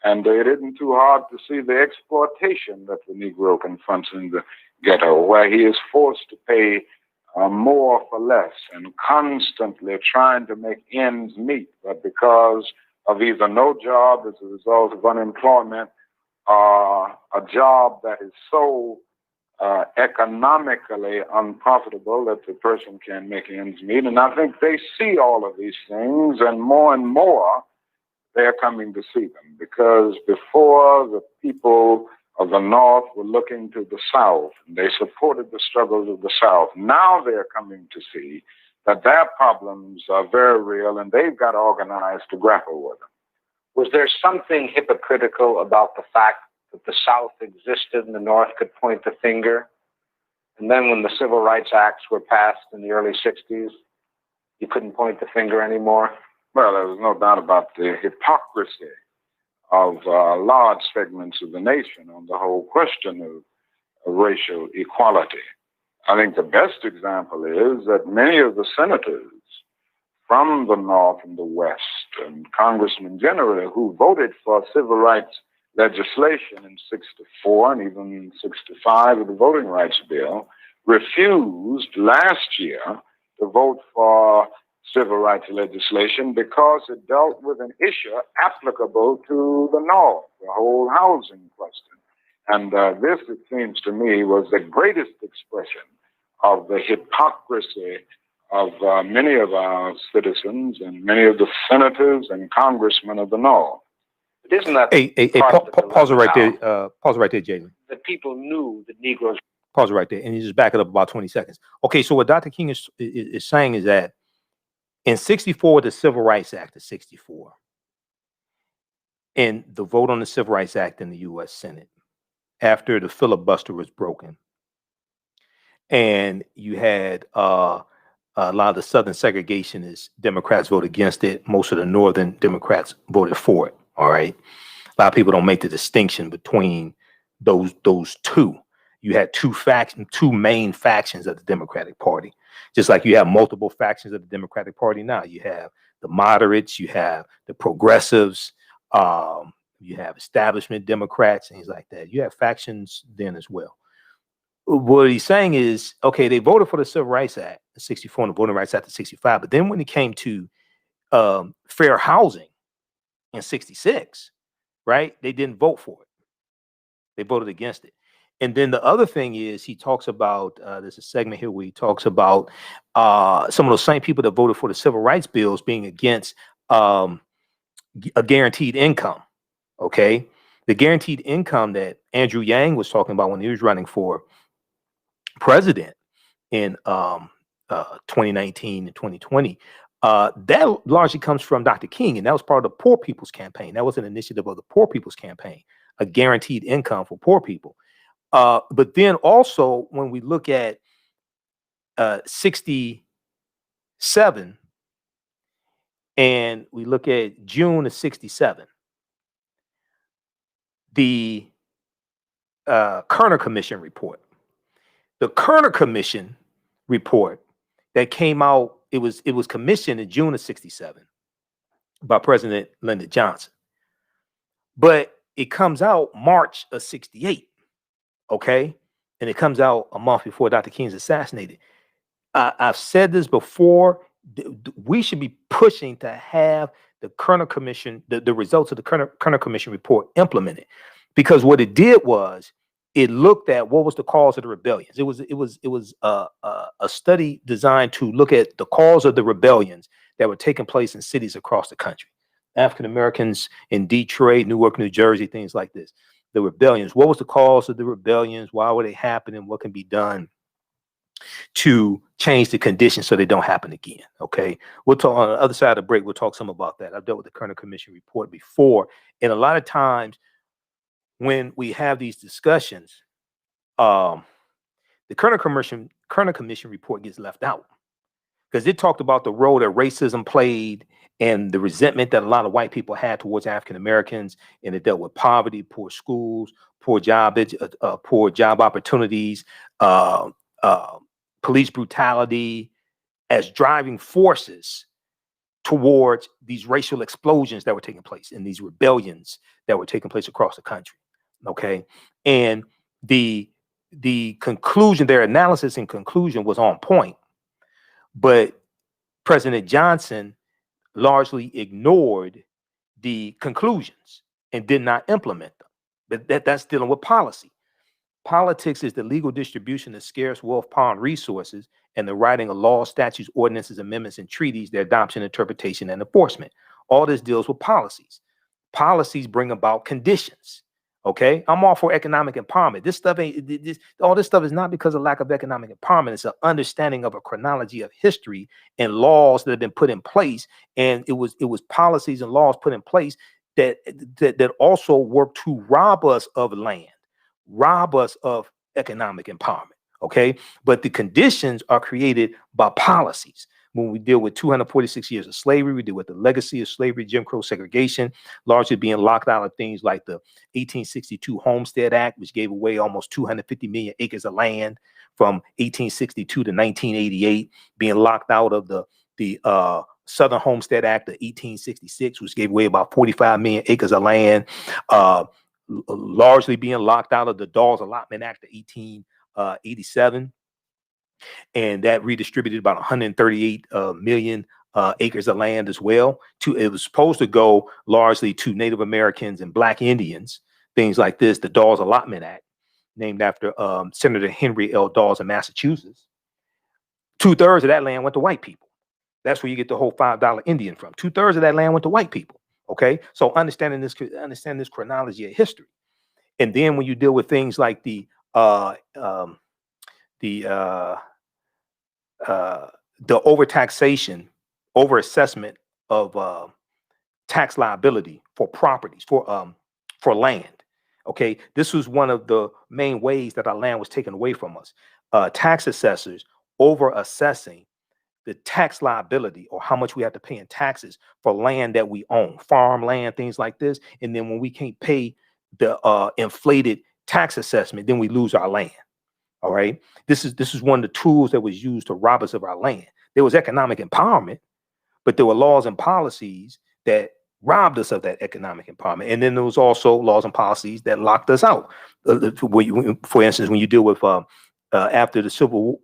Speaker 3: And it isn't too hard to see the exploitation that the Negro confronts in the ghetto, where he is forced to pay more for less and constantly trying to make ends meet, but because of either no job as a result of unemployment or a job that is so economically unprofitable that the person can't make ends meet. And I think they see all of these things, and more they're coming to see them, because before the people of the North were looking to the South, and they supported the struggles of the South. Now they're coming to see that their problems are very real, and they've got organized to grapple with them.
Speaker 2: Was there something hypocritical about the fact that the South existed and the North could point the finger? And then when the Civil Rights Acts were passed in the early 60s, you couldn't point the finger anymore?
Speaker 3: Well, there was no doubt about the hypocrisy of large segments of the nation on the whole question of racial equality. I think the best example is that many of the senators from the North and the West, and congressmen generally, who voted for civil rights legislation in 64 and even in 65 of the Voting Rights Bill, refused last year to vote for civil rights legislation because it dealt with an issue applicable to the North, the whole housing question. And this, it seems to me, was the greatest expression of the hypocrisy of many of our citizens and many of the senators and congressmen of the North.
Speaker 2: But isn't that
Speaker 1: pause it right there. Pause it right there, Jalen.
Speaker 2: That people knew that Negroes.
Speaker 1: Pause it right there, and you just back it up about 20 seconds. Okay, so what Dr. King is saying is that in 64, the Civil Rights Act of 64, and the vote on the Civil Rights Act in the U.S. Senate, after the filibuster was broken, and you had a lot of the Southern segregationist Democrats vote against it. Most of the Northern Democrats voted for it. All right. A lot of people don't make the distinction between those two. You had two main factions of the Democratic Party. Just like you have multiple factions of the Democratic Party now. You have the moderates, you have the progressives, you have establishment Democrats, things like that. You have factions then as well. What he's saying is, okay, they voted for the Civil Rights Act in 64 and the Voting Rights Act of 65, but then when it came to fair housing in 66, right, they didn't vote for it. They voted against it. And then the other thing is he talks about, there's a segment here where he talks about some of those same people that voted for the civil rights bills being against a guaranteed income, okay? The guaranteed income that Andrew Yang was talking about when he was running for president in 2019 and 2020, that largely comes from Dr. King, and that was part of the Poor People's Campaign. That was an initiative of the Poor People's Campaign, a guaranteed income for poor people. But then also when we look at 67 and we look at June of 67, the Kerner Commission report. The Kerner Commission report that came out, it was commissioned in June of 67 by President Lyndon Johnson. But it comes out March of 68, okay? And it comes out a month before Dr. King's assassinated. I've said this before, we should be pushing to have the Kerner Commission, the results of the Kerner Commission report implemented. Because what it did was, it looked at what was the cause of the rebellions. It was a study designed to look at the cause of the rebellions that were taking place in cities across the country. African Americans in Detroit, Newark, New Jersey, things like this. The rebellions. What was the cause of the rebellions? Why were they happening? What can be done to change the conditions so they don't happen again? Okay. We'll talk on the other side of the break. We'll talk some about that. I've dealt with the Kerner Commission report before, and a lot of times when we have these discussions, the Kerner Commission report gets left out because it talked about the role that racism played and the resentment that a lot of white people had towards African Americans, and it dealt with poverty, poor schools, poor job opportunities, police brutality as driving forces towards these racial explosions that were taking place and these rebellions that were taking place across the country. Okay. And the conclusion, their analysis and conclusion was on point, but President Johnson largely ignored the conclusions and did not implement them. But that's dealing with policy. Politics is the legal distribution of scarce wealth, power, and resources, and the writing of laws, statutes, ordinances, amendments, and treaties, their adoption, interpretation, and enforcement. All this deals with policies. Policies bring about conditions. Okay, I'm all for economic empowerment. This stuff ain't all this stuff is not because of lack of economic empowerment. It's an understanding of a chronology of history and laws that have been put in place, and it was policies and laws put in place that also work to rob us of land, rob us of economic empowerment. Okay, but the conditions are created by policies. When we deal with 246 years of slavery, we deal with the legacy of slavery, Jim Crow segregation, largely being locked out of things like the 1862 Homestead Act, which gave away almost 250 million acres of land from 1862 to 1988, being locked out of the Southern Homestead Act of 1866, which gave away about 45 million acres of land, largely being locked out of the Dawes Allotment Act of 1887. And that redistributed about 138 million acres of land as well. It was supposed to go largely to Native Americans and Black Indians, things like this. The Dawes Allotment Act, named after Senator Henry L. Dawes of Massachusetts. 2/3 of that land went to white people. That's where you get the whole $5 Indian from. 2/3 of that land went to white people. Okay, so understand this chronology of history, and then when you deal with things like the overtaxation, overassessment of tax liability for properties, for land. Okay, this was one of the main ways that our land was taken away from us. Tax assessors over assessing the tax liability, or how much we have to pay in taxes for land that we own, farmland, things like this. And then when we can't pay the inflated tax assessment, then we lose our land. All right. This is one of the tools that was used to rob us of our land. There was economic empowerment, but there were laws and policies that robbed us of that economic empowerment. And then there was also laws and policies that locked us out. For instance, when you deal with after the Civil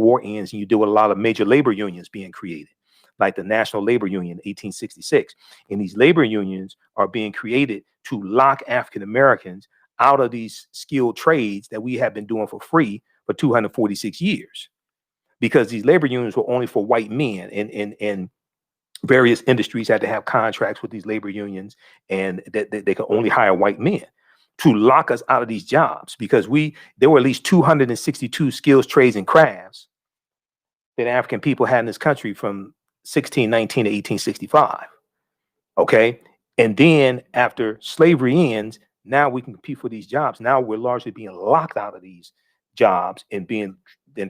Speaker 1: War ends, and you deal with a lot of major labor unions being created, like the National Labor Union, 1866. And these labor unions are being created to lock African Americans out of these skilled trades that we have been doing for free for 246 years, because these labor unions were only for white men, and various industries had to have contracts with these labor unions, and that they could only hire white men to lock us out of these jobs, because there were at least 262 skills, trades, and crafts that African people had in this country from 1619 to 1865. Okay, and then after slavery ends, now we can compete for these jobs. Now we're largely being locked out of these jobs and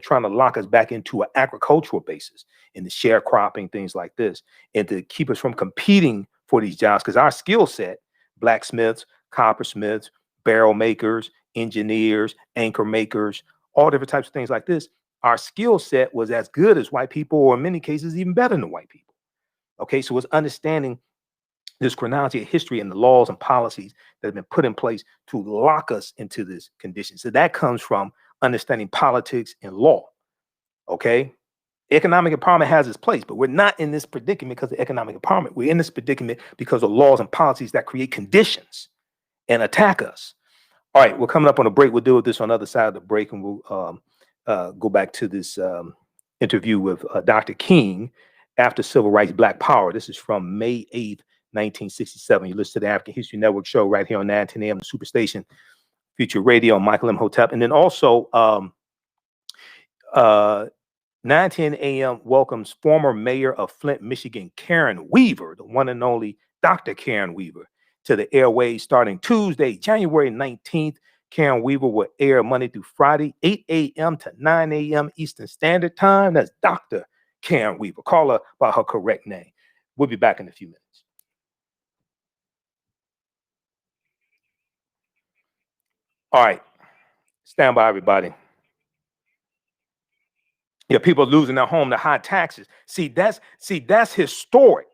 Speaker 1: trying to lock us back into an agricultural basis, in the sharecropping, things like this, and to keep us from competing for these jobs, because our skill set, blacksmiths, coppersmiths, barrel makers, engineers, anchor makers, all different types of things like this, our skill set was as good as white people, or in many cases even better than white people. Okay, so it's understanding this chronology of history and the laws and policies that have been put in place to lock us into this condition. So that comes from understanding politics and law. Okay, economic empowerment has its place, but we're not in this predicament because of economic empowerment. We're in this predicament because of laws and policies that create conditions and attack us. All right, we're coming up on a break. We'll deal with this on the other side of the break, and we'll go back to this interview with Dr. King after Civil Rights, Black Power. This is from May 8th, 1967. You listen to the African History Network show right here on 910 AM, the Superstation, Future Radio, Michael Imhotep. And then also 910 AM welcomes former mayor of Flint, Michigan, Karen Weaver, the one and only Dr. Karen Weaver, to the airways starting Tuesday, January 19th. Karen Weaver will air Monday through Friday, 8 a.m. to 9 a.m. Eastern Standard Time. That's Dr. Karen Weaver. Call her by her correct name. We'll be back in a few minutes. All right. Stand by, everybody. Yeah, people are losing their home to high taxes. See, that's historic.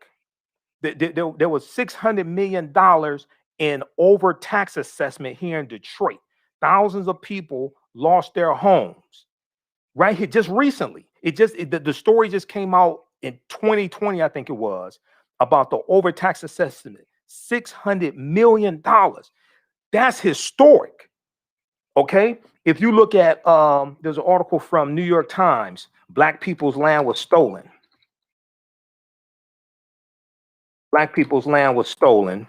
Speaker 1: There was $600 million in over tax assessment here in Detroit. Thousands of people lost their homes right here just recently. The story just came out in 2020, I think it was, about the overtax assessment. $600 million. That's historic. Okay, if you look at there's an article from New York Times, Black people's land was stolen. Black people's land was stolen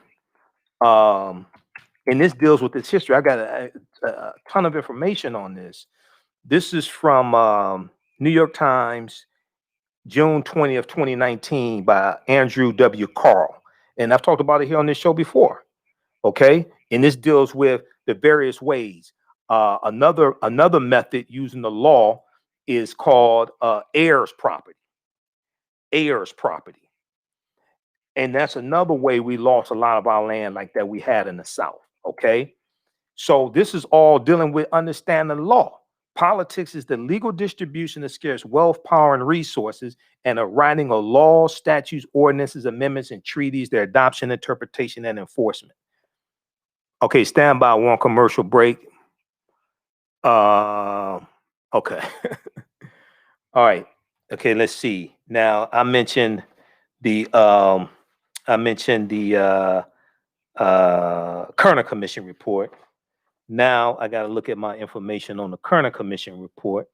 Speaker 1: And this deals with its history. I got a ton of information on this. This is from New York Times, June 20th, 2019, by Andrew W. Carl. And I've talked about it here on this show before. Okay. And this deals with the various ways. Another method using the law is called heirs property. Heirs property. And that's another way we lost a lot of our land like that we had in the South. Okay. So this is all dealing with understanding law. Politics is the legal distribution of scarce wealth, power, and resources, and a writing of laws, statutes, ordinances, amendments, and treaties, their adoption, interpretation, and enforcement. Okay, stand by, one commercial break. Okay. All right. Okay, let's see. Now I mentioned the Kerner Commission report. Now I got to look at my information on the Kerner Commission report.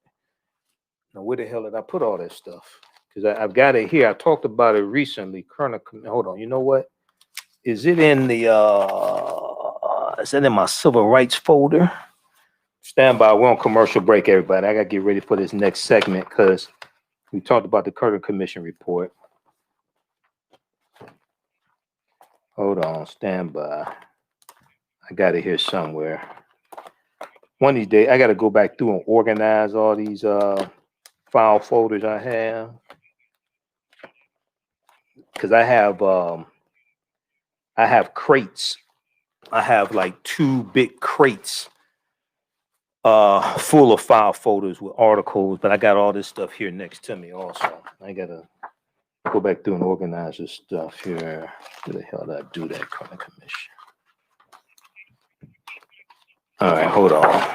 Speaker 1: Now, where the hell did I put all that stuff? Because I've got it here. I talked about it recently. Kerner, hold on. You know what? Is it in the? Is it in my civil rights folder? Stand by. We're on commercial break, everybody. I got to get ready for this next segment because we talked about the Kerner Commission report. Hold on. Stand by. I got it here somewhere. One of these days, I got to go back through and organize all these file folders I have, because I have crates. I have like 2 big crates full of file folders with articles, but I got all this stuff here next to me also. I got to go back through and organize this stuff here. Where the hell did I do that, Kerner Commission? All right, hold on.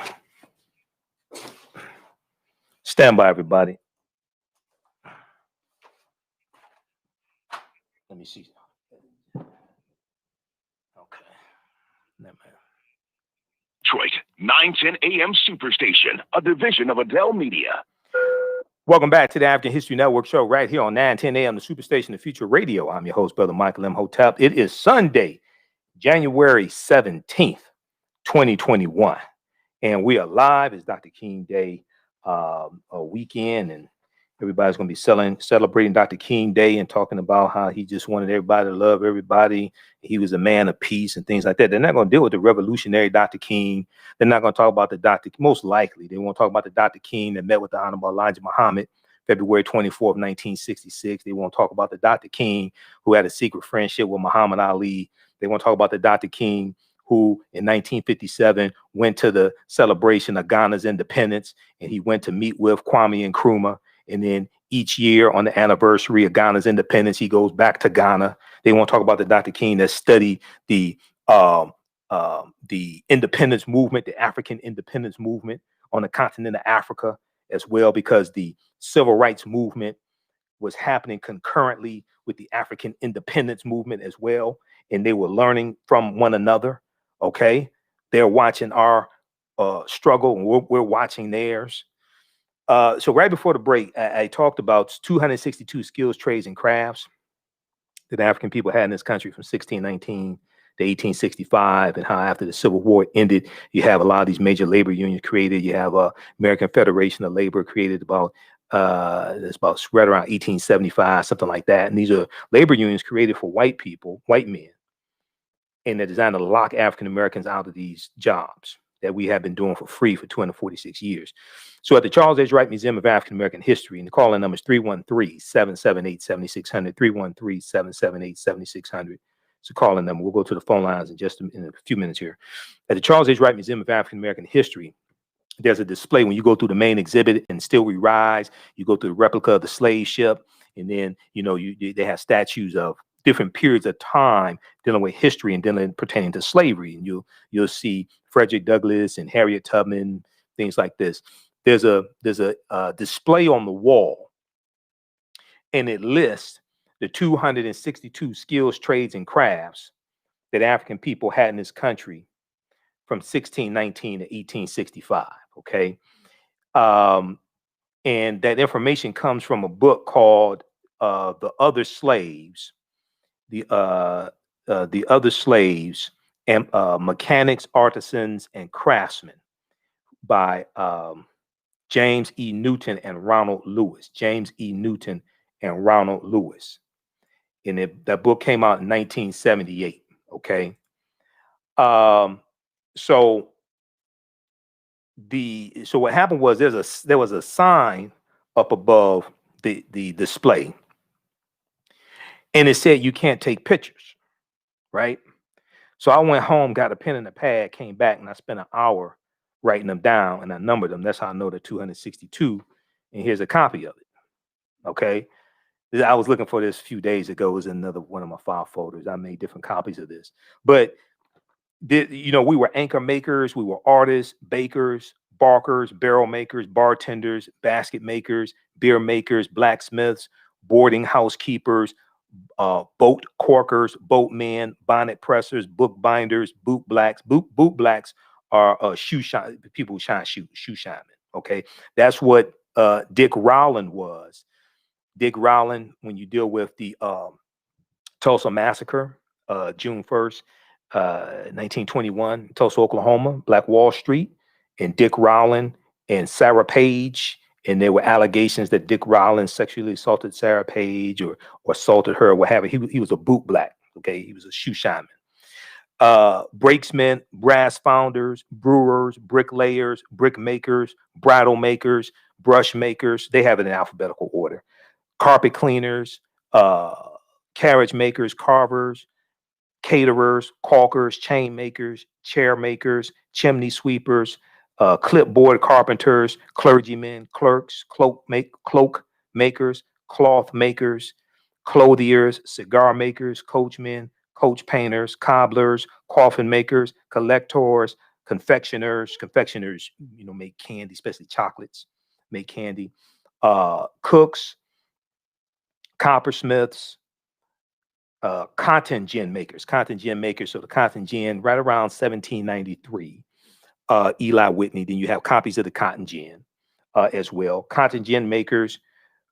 Speaker 1: Stand by, everybody. Let me see. Okay. Never mind.
Speaker 5: Detroit, 910 AM Superstation, a division of Adele Media.
Speaker 1: Welcome back to the African History Network show right here on 910 AM, the Superstation, the Future Radio. I'm your host, Brother Michael Imhotep. It is Sunday, January 17th, 2021. And we are live. It's Dr. King Day a weekend, and everybody's going to be celebrating Dr. King Day and talking about how he just wanted everybody to love everybody. He was a man of peace and things like that. They're not going to deal with the revolutionary Dr. King. They're not going to talk about the Dr. Most likely, they won't talk about the Dr. King that met with the Honorable Elijah Muhammad February 24th, 1966. They won't talk about the Dr. King who had a secret friendship with Muhammad Ali. They won't talk about the Dr. King who in 1957 went to the celebration of Ghana's independence, and he went to meet with Kwame Nkrumah. And then each year on the anniversary of Ghana's independence, he goes back to Ghana. They won't talk about the Dr. King that studied the independence movement, the African independence movement on the continent of Africa as well, because the civil rights movement was happening concurrently with the African independence movement as well. And they were learning from one another. Okay. They're watching our struggle, and we're watching theirs. So right before the break, I talked about 262 skills, trades, and crafts that African people had in this country from 1619 to 1865, and how after the Civil War ended, you have a lot of these major labor unions created. You have American Federation of Labor created about it's about right around 1875, something like that. And these are labor unions created for white people, white men, and they're designed to lock African Americans out of these jobs that we have been doing for free for 246 years. So at the Charles H. Wright Museum of African American History, and the call-in number is 313-778-7600, 313-778-7600. It's a call-in number. We'll go to the phone lines in a few minutes here. At the Charles H. Wright Museum of African American History, there's a display when you go through the main exhibit and Still We Rise. You go through the replica of the slave ship, and then they have statues of different periods of time dealing with history and dealing pertaining to slavery. And you'll see Frederick Douglass and Harriet Tubman, things like this. There's a display on the wall, and it lists the 262 skills, trades, and crafts that African people had in this country from 1619 to 1865. Okay. And that information comes from a book called The Other Slaves. The Other Slaves and Mechanics, Artisans, and Craftsmen by James E. Newton and Ronald Lewis. James E. Newton and Ronald Lewis. And that book came out in 1978. Okay. So what happened was there was a sign up above the display, and it said you can't take pictures, right? So I went home, got a pen and a pad, came back, and I spent an hour writing them down, and I numbered them. That's how I know they're 262. And here's a copy of it. Okay. I was looking for this a few days ago. It was another one of my file folders. I made different copies of this. But we were anchor makers, we were artists, bakers, barkers, barrel makers, bartenders, basket makers, beer makers, blacksmiths, boarding housekeepers, boat corkers, boatmen, bonnet pressers, book binders, boot blacks. Boot blacks are shoe shine people who shine shoe shinemen. Okay, that's what Dick Rowland was. Dick Rowland, when you deal with the Tulsa massacre, June 1st, 1921, Tulsa, Oklahoma, Black Wall Street, and Dick Rowland and Sarah Page. And there were allegations that Dick Rowland sexually assaulted Sarah Page or assaulted her or what have you. He was a boot black. Okay, he was a shoe shineman. Brakesmen, brass founders, brewers, bricklayers, brick makers, bridle makers, brush makers. They have it in alphabetical order. Carpet cleaners, carriage makers, carvers, caterers, caulkers, chain makers, chair makers, chimney sweepers, clipboard carpenters, clergymen, clerks, cloak makers, cloth makers, clothiers, cigar makers, coachmen, coach painters, cobblers, coffin makers, collectors, confectioners, make candy, especially chocolates, make candy, cooks, coppersmiths, cotton gin makers. So the cotton gin right around 1793, Eli Whitney. Then you have copies of the cotton gin as well. Cotton gin makers,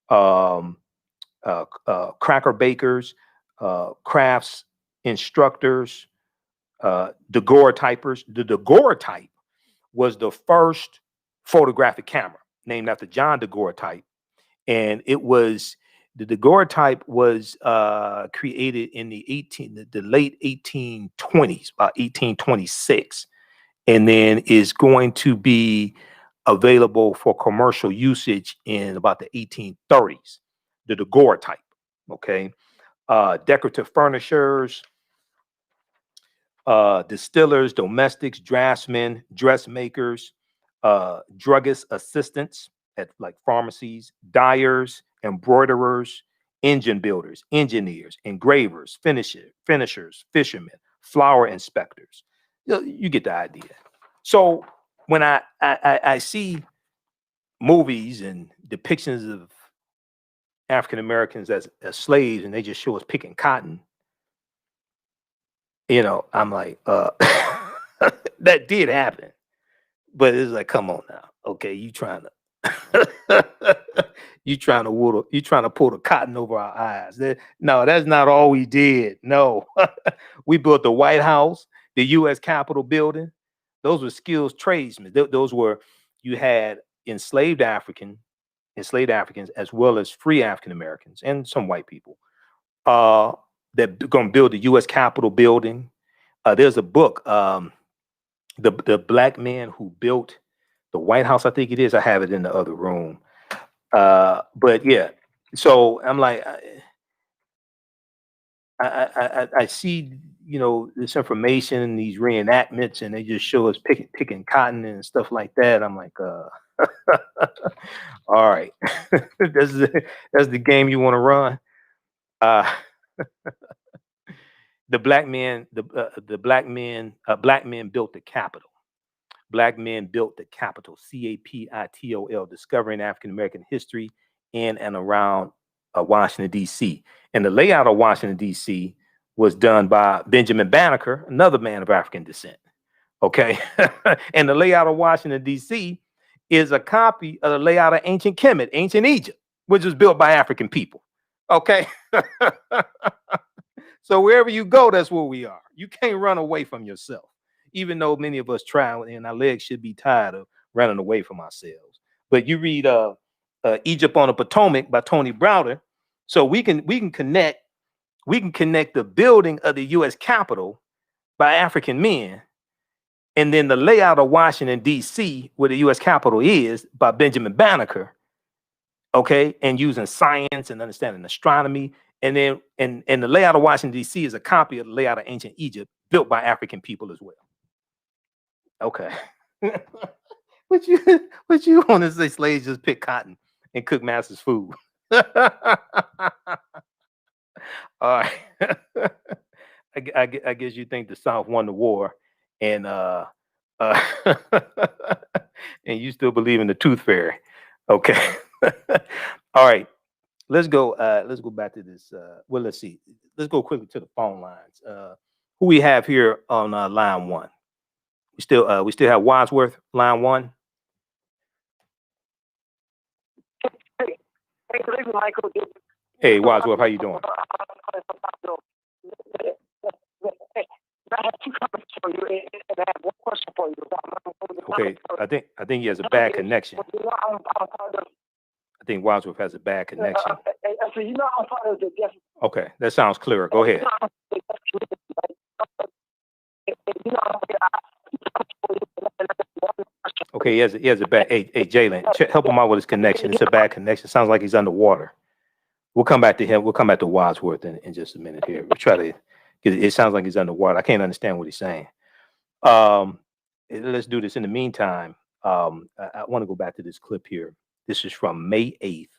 Speaker 1: cracker bakers, crafts instructors, daguerreotypers. The daguerreotype was the first photographic camera named after John Daguerreotype, and the daguerreotype was created in the late 1820s, about 1826, and then is going to be available for commercial usage in about the 1830s. The daguerreotype, okay. Decorative furnishers, distillers, domestics, draftsmen, dressmakers, druggist assistants at like pharmacies, dyers, embroiderers, engine builders, engineers, engravers, finishers, fishermen, flower inspectors. You get the idea. So when I see movies and depictions of African Americans as slaves, and they just show us picking cotton, I'm like, that did happen, but it's like, come on now, okay, you trying to pull the cotton over our eyes. No, that's not all we did. No, we built the White House, the U.S. Capitol building. Those were skilled tradesmen. Those were, you had enslaved Africans as well as free African Americans and some white people that going to build the U.S. Capitol building. There's a book, the black man who built the White House. I think it is. I have it in the other room. But yeah, so I'm like, I see, this information, these reenactments, and they just show us picking cotton and stuff like that. I'm like, all right, that's the game you want to run. Black men built the Capitol. Black men built the Capitol, Capitol, discovering African American history in and around Washington, D.C. And the layout of Washington, D.C. was done by Benjamin Banneker, another man of African descent. Okay. And the layout of Washington, D.C. is a copy of the layout of ancient Kemet, ancient Egypt, which was built by African people. Okay. So wherever you go, that's where we are. You can't run away from yourself, even though many of us try, and our legs should be tired of running away from ourselves. But you read Egypt on the Potomac by Tony Browder, so we can connect the building of the U.S. Capitol by African men, and then the layout of Washington D.C., where the U.S. Capitol is, by Benjamin Banneker. Okay, and using science and understanding astronomy, and then and the layout of Washington D.C. is a copy of the layout of ancient Egypt, built by African people as well. Okay, what you want to say? Slaves just pick cotton and cook masters' food. All right, I guess you think the South won the war, and and you still believe in the tooth fairy. Okay. All right. Let's go back to this. Well, let's see. Let's go quickly to the phone lines. Who we have here on line one? We still have Wadsworth, line one.
Speaker 6: Hey, good evening, Michael.
Speaker 1: Hey, Wadsworth, how you doing?
Speaker 6: I have two comments for you, and I have one question for you.
Speaker 1: Okay, I think he has a bad connection. I think Wadsworth has a bad connection.
Speaker 6: So you know, I'm part of the deaf.
Speaker 1: Okay, that sounds clearer. Go ahead. Okay, he has a bad. Hey, Jalen, help him out with his connection. It's a bad connection. Sounds like he's underwater. We'll come back to him. We'll come back to Wadsworth in just a minute here. We'll try to. It sounds like he's underwater. I can't understand what he's saying. Let's do this. In the meantime, I want to go back to this clip here. This is from May 8th,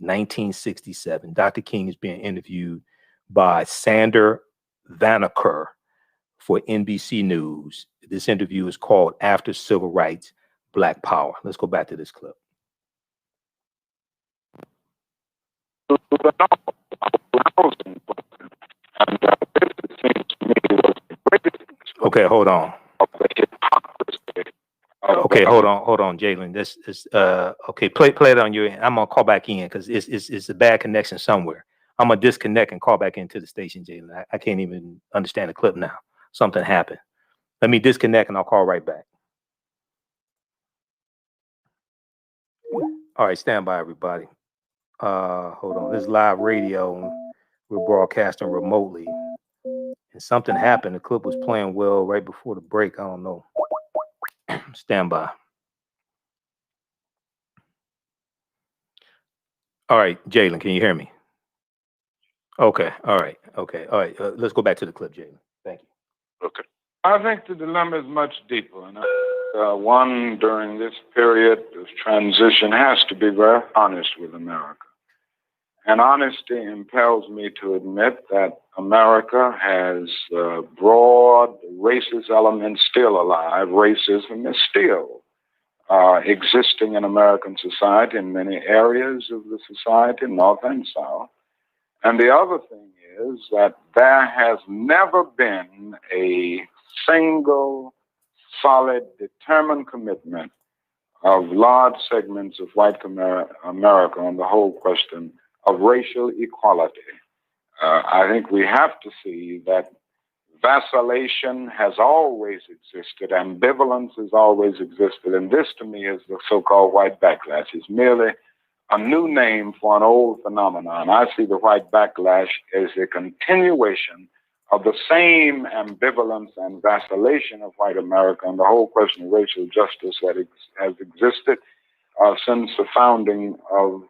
Speaker 1: 1967. Dr. King is being interviewed by Sander Vanneker for NBC News. This interview is called After Civil Rights, Black Power. Let's go back to this clip. Okay, hold on. Okay, hold on, Jalen. This is okay. Play it on your end. I'm gonna call back in because it's a bad connection somewhere. I'm gonna disconnect and call back into the station, Jalen. I can't even understand the clip now. Something happened. Let me disconnect and I'll call right back. All right, stand by, everybody. Hold on. This is live radio. We're broadcasting remotely, and something happened. The clip was playing well right before the break. I don't know. Stand by. All right, Jalen, can you hear me? Okay. All right. Okay. All right. Let's go back to the clip, Jalen. Thank you.
Speaker 3: Okay. I think the dilemma is much deeper. And one, during this period of transition, has to be very honest with America. And honesty impels me to admit that America has broad racist elements still alive. Racism is still existing in American society in many areas of the society, North and South. And the other thing is that there has never been a single, solid, determined commitment of large segments of white America on the whole question of racial equality. I think we have to see that vacillation has always existed, ambivalence has always existed, and this to me is the so-called white backlash. It's merely a new name for an old phenomenon. I see the white backlash as a continuation of the same ambivalence and vacillation of white America on the whole question of racial justice that has existed since the founding of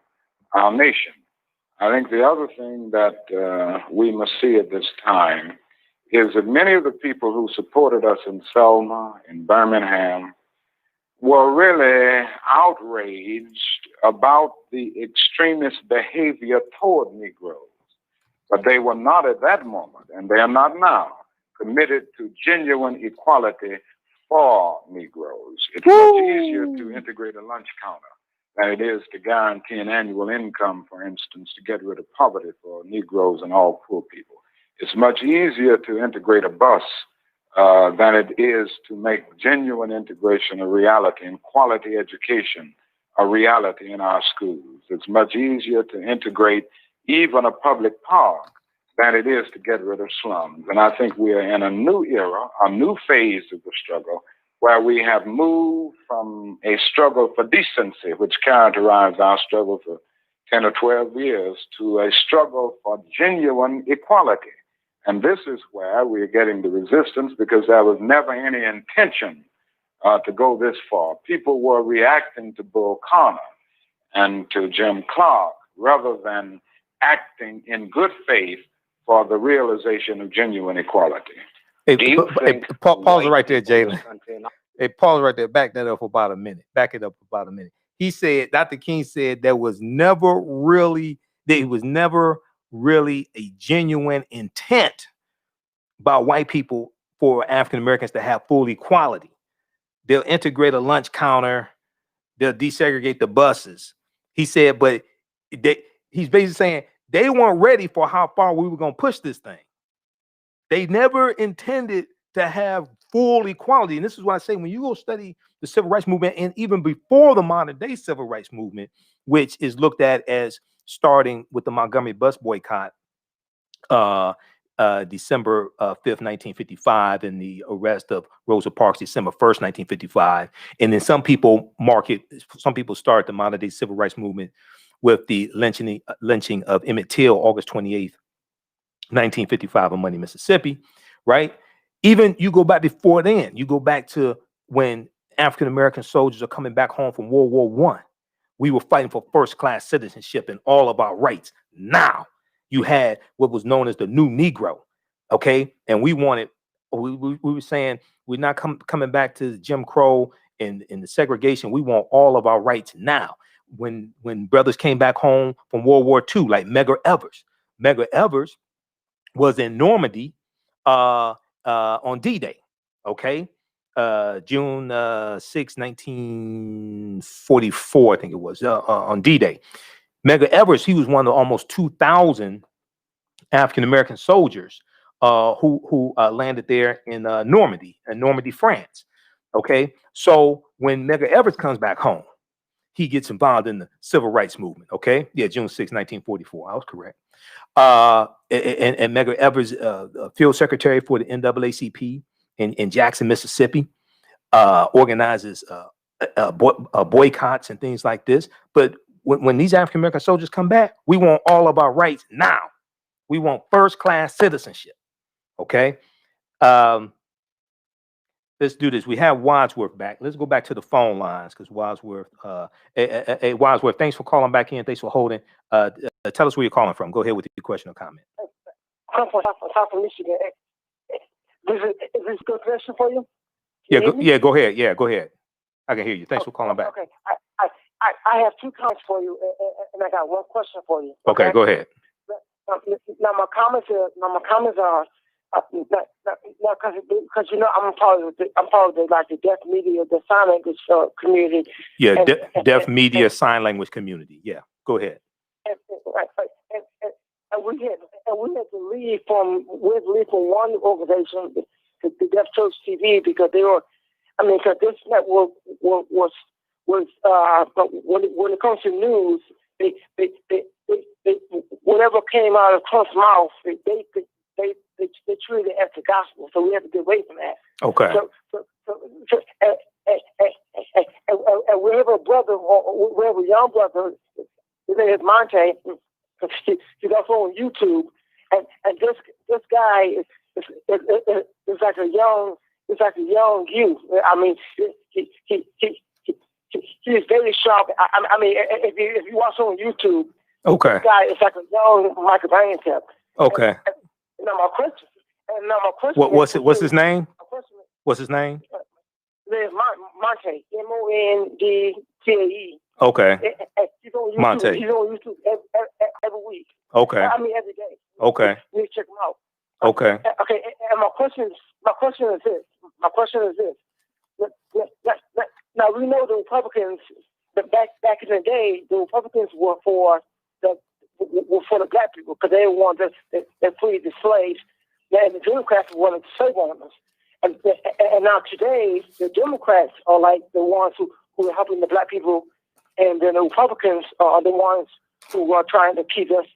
Speaker 3: our nation. I think the other thing that we must see at this time is that many of the people who supported us in Selma, in Birmingham, were really outraged about the extremist behavior toward Negroes. But they were not at that moment, and they are not now, committed to genuine equality for Negroes. It's much easier to integrate a lunch counter than it is to guarantee an annual income, for instance, to get rid of poverty for Negroes and all poor people. It's much easier to integrate a bus than it is to make genuine integration a reality and quality education a reality in our schools. It's much easier to integrate even a public park than it is to get rid of slums. And I think we are in a new era, a new phase of the struggle, where we have moved from a struggle for decency, which characterized our struggle for 10 or 12 years, to a struggle for genuine equality. And this is where we're getting the resistance, because there was never any intention to go this far. People were reacting to Bull Connor and to Jim Clark rather than acting in good faith for the realization of genuine equality.
Speaker 1: Hey, pause it right there, Jalen. Hey, pause right there. Back that up for about a minute. Back it up for about a minute. He said, Dr. King said there was never really a genuine intent by white people for African Americans to have full equality. They'll integrate a lunch counter. They'll desegregate the buses. He said, but he's basically saying they weren't ready for how far we were going to push this thing. They never intended to have full equality. And this is why I say, when you go study the civil rights movement, and even before the modern day civil rights movement, which is looked at as starting with the Montgomery bus boycott, December 5th, 1955, and the arrest of Rosa Parks, December 1st, 1955. And then some people start the modern day civil rights movement with the lynching of Emmett Till, August 28th, 1955 in Money, Mississippi, right? Even you go back before then, you go back to when African-American soldiers are coming back home from World War I. We were fighting for first-class citizenship and all of our rights. Now you had what was known as the new Negro, okay? And we were saying we're not coming back to Jim Crow and the segregation. We want all of our rights now. When brothers came back home from World War II, like Medgar Evers was in Normandy on D-Day, okay? June 6, 1944, I think it was, on D-Day. Medgar Evers, he was one of almost 2,000 African-American soldiers who landed there in Normandy, France, okay? So when Medgar Evers comes back home, he gets involved in the civil rights movement, okay? Yeah, June 6, 1944, I was correct. And Medgar Evers, field secretary for the NAACP in Jackson, Mississippi, organizes boycotts and things like this. But when these African-American soldiers come back, we want all of our rights now. We want first-class citizenship, okay? Let's do this. We have Wadsworth back. Let's go back to the phone lines, because Wadsworth, Wadsworth, thanks for calling back in. Thanks for holding. Tell us where you're calling from. Go ahead with your question or comment.
Speaker 6: I'm from Michigan. Is this a good question for you?
Speaker 1: Yeah, go ahead. Yeah, go ahead. I can hear you. Thanks for calling back.
Speaker 6: Okay. I have two comments for you, and I got one question for you.
Speaker 1: Okay, go ahead.
Speaker 6: Now my comments are because you know I'm part of the like the deaf media, the sign language community.
Speaker 1: Yeah, deaf media sign language community. Yeah, go ahead.
Speaker 6: And we had to leave from one organization, the Deaf Church TV, because because this network was when it comes to news, they whatever came out of Trump's mouth, they treated it as the gospel. So we have to get away from that.
Speaker 1: Okay.
Speaker 6: And we have a brother, or we have a young brother. His name is Monte. He's also on YouTube, and this guy is like a young youth. I mean, he's very sharp. I mean, if you watch on YouTube,
Speaker 1: okay,
Speaker 6: this guy is like a young Michael Imhotep.
Speaker 1: Okay.
Speaker 6: And now my question.
Speaker 1: What's his name? What's his name?
Speaker 6: There's Monte, Mondtae.
Speaker 1: Okay.
Speaker 6: He's on YouTube.
Speaker 1: Monte.
Speaker 6: He's on YouTube every week.
Speaker 1: Okay.
Speaker 6: I mean every day.
Speaker 1: Okay.
Speaker 6: You need to check him out.
Speaker 1: Okay.
Speaker 6: Okay. And my question is this. Now we know the Republicans. Back in the day, the Republicans were for the black people because they wanted to free the slaves. And the Democrats wanted the slave owners. And now today, the Democrats are like the ones who are helping the black people, and then the Republicans are the ones who are trying to keep us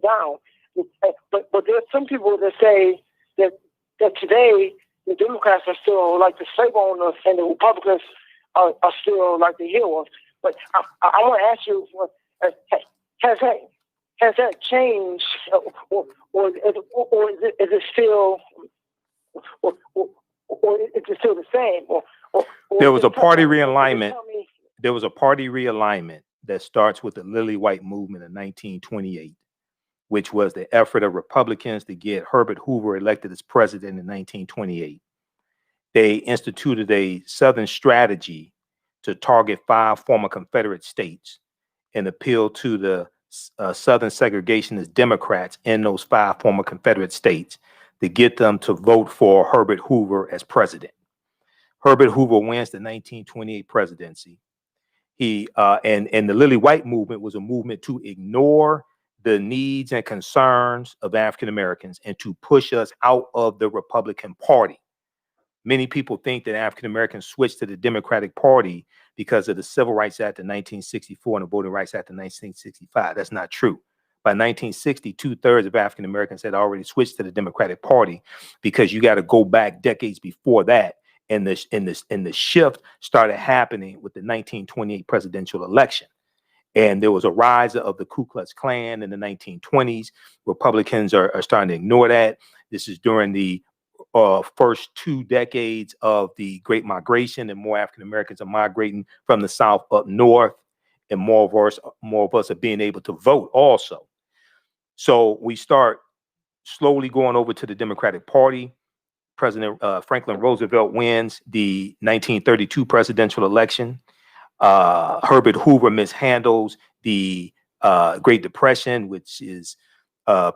Speaker 6: down. but there's some people that say that today the Democrats are still like the slave owners and the Republicans are still like the heroes. But I want to ask you, has that changed, or is it still, or is it still the same? Or
Speaker 1: there was a party realignment. There was a party realignment that starts with the Lily White movement in 1928, which was the effort of Republicans to get Herbert Hoover elected as president in 1928. They instituted a Southern strategy to target 5 former Confederate states and appeal to the Southern segregationist Democrats in those 5 former Confederate states to get them to vote for Herbert Hoover as president. Herbert Hoover wins the 1928 presidency. He and the Lily White movement was a movement to ignore the needs and concerns of African Americans and to push us out of the Republican Party. Many people think that African Americans switched to the Democratic Party because of the Civil Rights Act of 1964 and the Voting Rights Act of 1965. That's not true. By 1960, 2/3 of African Americans had already switched to the Democratic Party, because you got to go back decades before that. And the shift started happening with the 1928 presidential election. And there was a rise of the Ku Klux Klan in the 1920s. Republicans are starting to ignore that. This is during the first 2 decades of the Great Migration, and more African Americans are migrating from the South up north, and more of us are being able to vote also. So we start slowly going over to the Democratic Party. President Franklin Roosevelt wins the 1932 presidential election. Herbert Hoover mishandles the Great Depression, which is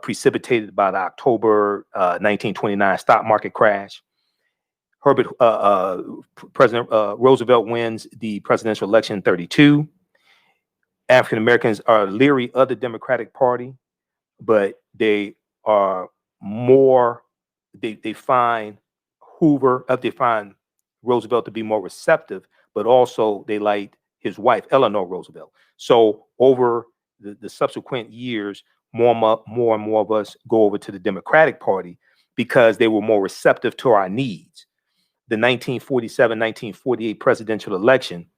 Speaker 1: precipitated by the October 1929 stock market crash. President Roosevelt wins the presidential election in 32. African Americans are leery of the Democratic Party, but they are more, they find Roosevelt to be more receptive, but also they like his wife, Eleanor Roosevelt. So over the subsequent years, more and more of us go over to the Democratic Party because they were more receptive to our needs. The 1947-1948 presidential election,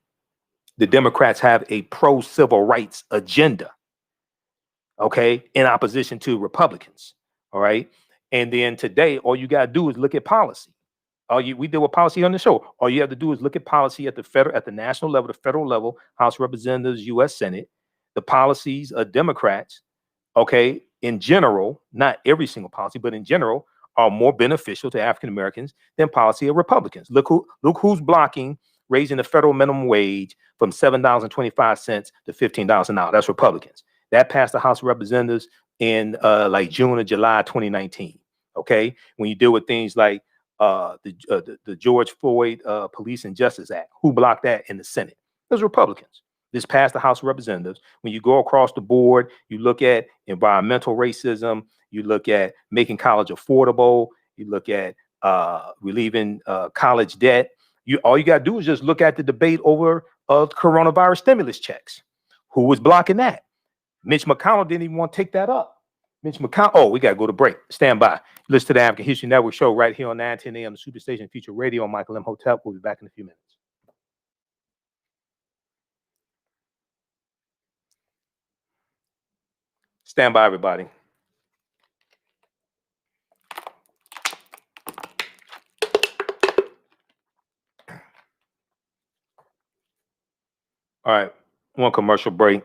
Speaker 1: the Democrats have a pro-civil rights agenda, okay, in opposition to Republicans, all right? And then today, all you got to do is look at policy. We deal with policy on the show. All you have to do is look at policy at the national level, the federal level, House of Representatives, U.S. Senate. The policies of Democrats, okay, in general, not every single policy, but in general, are more beneficial to African Americans than policy of Republicans. Look who's blocking raising the federal minimum wage from $7.25 to $15 an hour. That's Republicans. That passed the House of Representatives in like June or July 2019. Okay, when you deal with things like the George Floyd Police and Justice Act, who blocked that in the Senate? Those Republicans. This passed the House of Representatives. When you go across the board, you look at environmental racism, you look at making college affordable, you look at relieving college debt. All you got to do is just look at the debate over coronavirus stimulus checks. Who was blocking that? Mitch McConnell didn't even want to take that up. Mitch McConnell. Oh, we got to go to break. Stand by. Listen to the African History Network show right here on 910 AM, the Superstation Future Radio. I'm Michael Imhotep. We'll be back in a few minutes. Stand by, everybody. All right, one commercial break.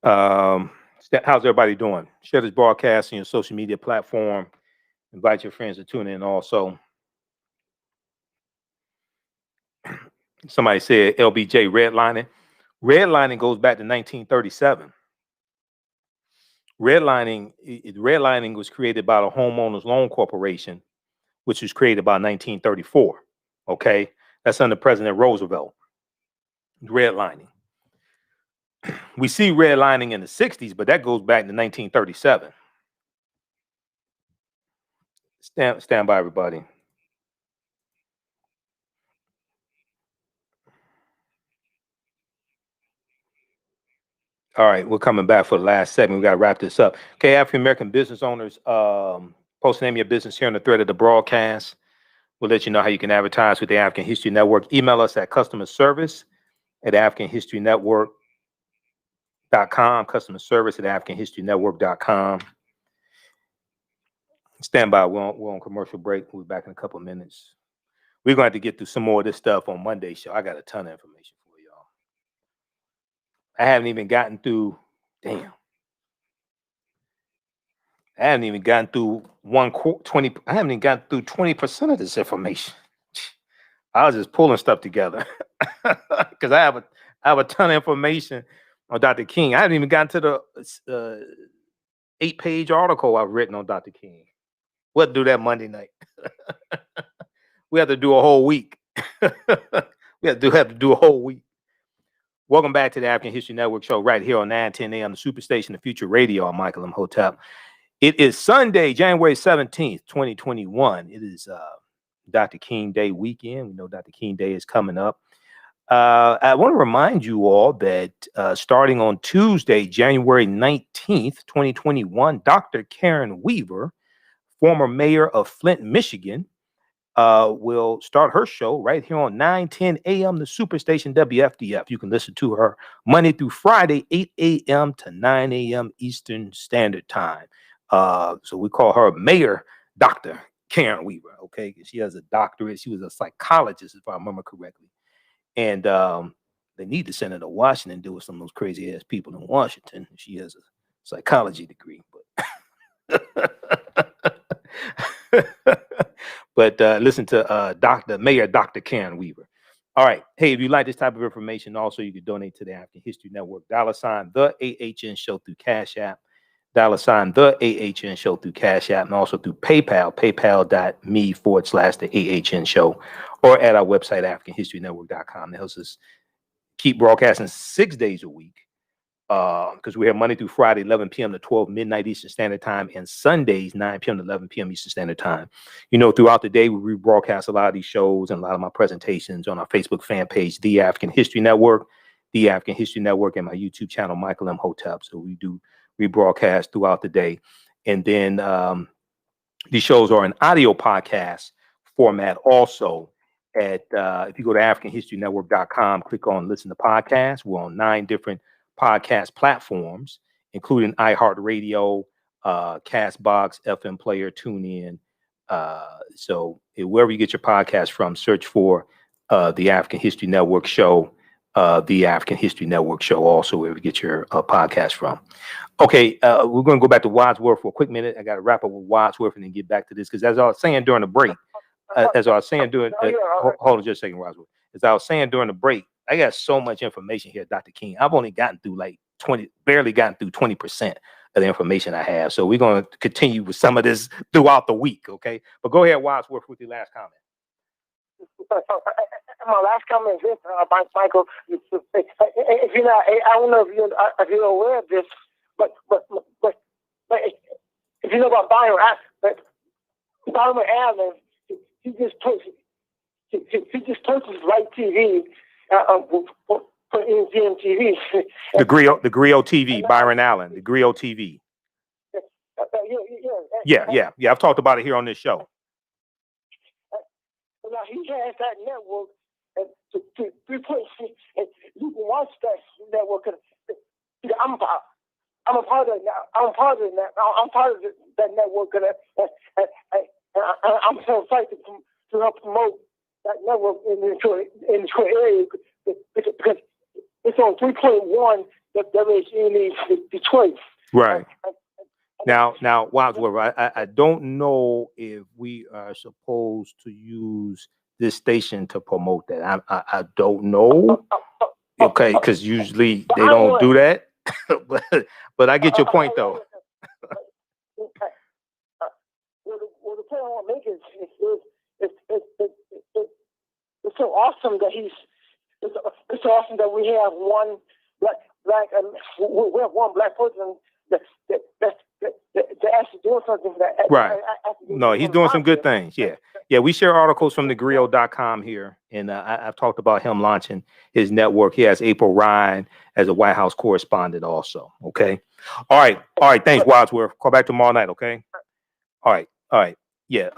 Speaker 1: How's everybody doing? Share this broadcast on your social media platform. Invite your friends to tune in also. Somebody said LBJ redlining. Redlining goes back to 1937. Redlining was created by the Homeowners Loan Corporation, which was created by 1934. Okay, that's under President Roosevelt. Redlining. We see redlining in the 60s, but that goes back to 1937. Stand by, everybody. All right, we're coming back for the last segment. We got to wrap this up. Okay, African American business owners, post the name of your business here on the thread of the broadcast. We'll let you know how you can advertise with the African History Network. Email us at customerservice@AfricanHistoryNetwork.com. Customer service at AfricanHistoryNetwork.com. Stand by. We're on commercial break. We'll be back in a couple of minutes. We're going to have to get through some more of this stuff on Monday's show. I got a ton of information for y'all. I haven't even gotten through. Damn. I haven't even gotten through 20. I haven't even gotten through 20% of this information. I was just pulling stuff together because I have a ton of information on Dr. King. I haven't even gotten to the 8-page article I've written on Dr. King. We'll do that Monday night. We have to do a whole week. We have to do a whole week. Welcome back to the African History Network show right here on 910 a.m. the Superstation, the Future Radio. I'm Michael Imhotep. It is Sunday, January 17th, 2021. It is Dr. King Day weekend. We know Dr. King Day is coming up. I want to remind you all that starting on Tuesday, January 19th, 2021, Dr. Karen Weaver, former mayor of Flint, Michigan, will start her show right here on 910 a.m. the Superstation WFDF. You can listen to her Monday through Friday, 8 a.m. to 9 a.m. Eastern Standard Time. So we call her Mayor Dr. Karen Weaver, okay? She has a doctorate. She was a psychologist, if I remember correctly. And they need to send her to Washington to deal with some of those crazy ass people in Washington. She has a psychology degree, but listen to Mayor Dr. Karen Weaver. All right. Hey, if you like this type of information, also you can donate to the African History Network. $ the AHN Show through Cash App. $ the AHN Show through Cash App, and also through PayPal, paypal.me/the AHN Show, or at our website, AfricanHistoryNetwork.com. That helps us keep broadcasting 6 days a week, because we're here Monday through Friday, 11 p.m. to 12 midnight Eastern Standard Time, and Sundays, 9 p.m. to 11 p.m. Eastern Standard Time. You know, throughout the day, we rebroadcast a lot of these shows and a lot of my presentations on our Facebook fan page, The African History Network, The African History Network, and my YouTube channel, Michael Imhotep. So we do rebroadcast throughout the day. And then these shows are in audio podcast format also at, if you go to AfricanHistoryNetwork.com, click on Listen to Podcasts. We're on 9 different podcast platforms, including iHeartRadio, Castbox, FM Player, TuneIn. So wherever you get your podcast from, search for the African History Network show, the African History Network show, also wherever you get your podcast from. Okay, we're going to go back to Wadsworth for a quick minute. I got to wrap up with Wadsworth and then get back to this, because as I was saying during the break, hold on just a second, Wadsworth. As I was saying during the break, I got so much information here, Dr. King. I've only gotten through barely gotten through 20% of the information I have. So we're going to continue with some of this throughout the week, okay? But go ahead, Wadsworth, with your last comment.
Speaker 6: My last comment is this, Michael. If you're not, I don't know if you're aware of this, but if you know about Byron Allen, he just purchased Right TV for NGM-TV.
Speaker 1: The Griot TV, Byron Allen, the Griot TV. Yeah. I've talked about it here on this show.
Speaker 6: Now he has that network, and you can watch that network. I'm a part of that. I'm part of that network, and I'm so excited to help promote that network in the area, because it's on 3.1 Detroit.
Speaker 1: Right. Now, Wadsworth, I don't know if we are supposed to use this station to promote that. I don't know. Okay, because usually they don't do that. but I get your point, though.
Speaker 6: Well, the point I want to make is it's so awesome that it's so awesome that we have one black we have one black person that actually doing something for that.
Speaker 1: Right. No, he's doing some good things. Yeah. Yeah. We share articles from thegrio.com here. And I've talked about him launching his network. He has April Ryan as a White House correspondent also. Okay. All right. All right. Thanks, Wadsworth. Call back tomorrow night. Okay. All right. All right. Yeah.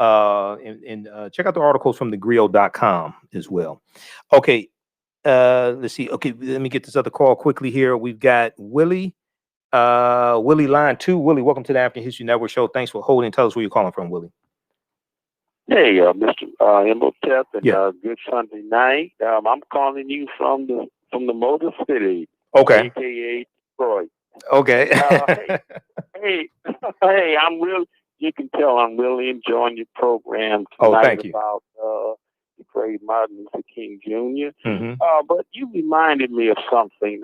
Speaker 1: And check out the articles from thegrio.com as well. Okay. Let's see. Okay. Let me get this other call quickly here. We've got Willie. Willie line 2. Willie, welcome to the African History Network show. Thanks for holding. Tell us where you're calling from, Willie.
Speaker 7: Hey, Mr. Imhotep, and good Sunday night. I'm calling you from the Motor City,
Speaker 1: okay,
Speaker 7: aka Detroit.
Speaker 1: Okay.
Speaker 7: Hey, I'm really. You can tell I'm really enjoying your program tonight.
Speaker 1: Oh, thank you.
Speaker 7: About the great Martin Luther King Jr.
Speaker 1: Mm-hmm.
Speaker 7: But you reminded me of something.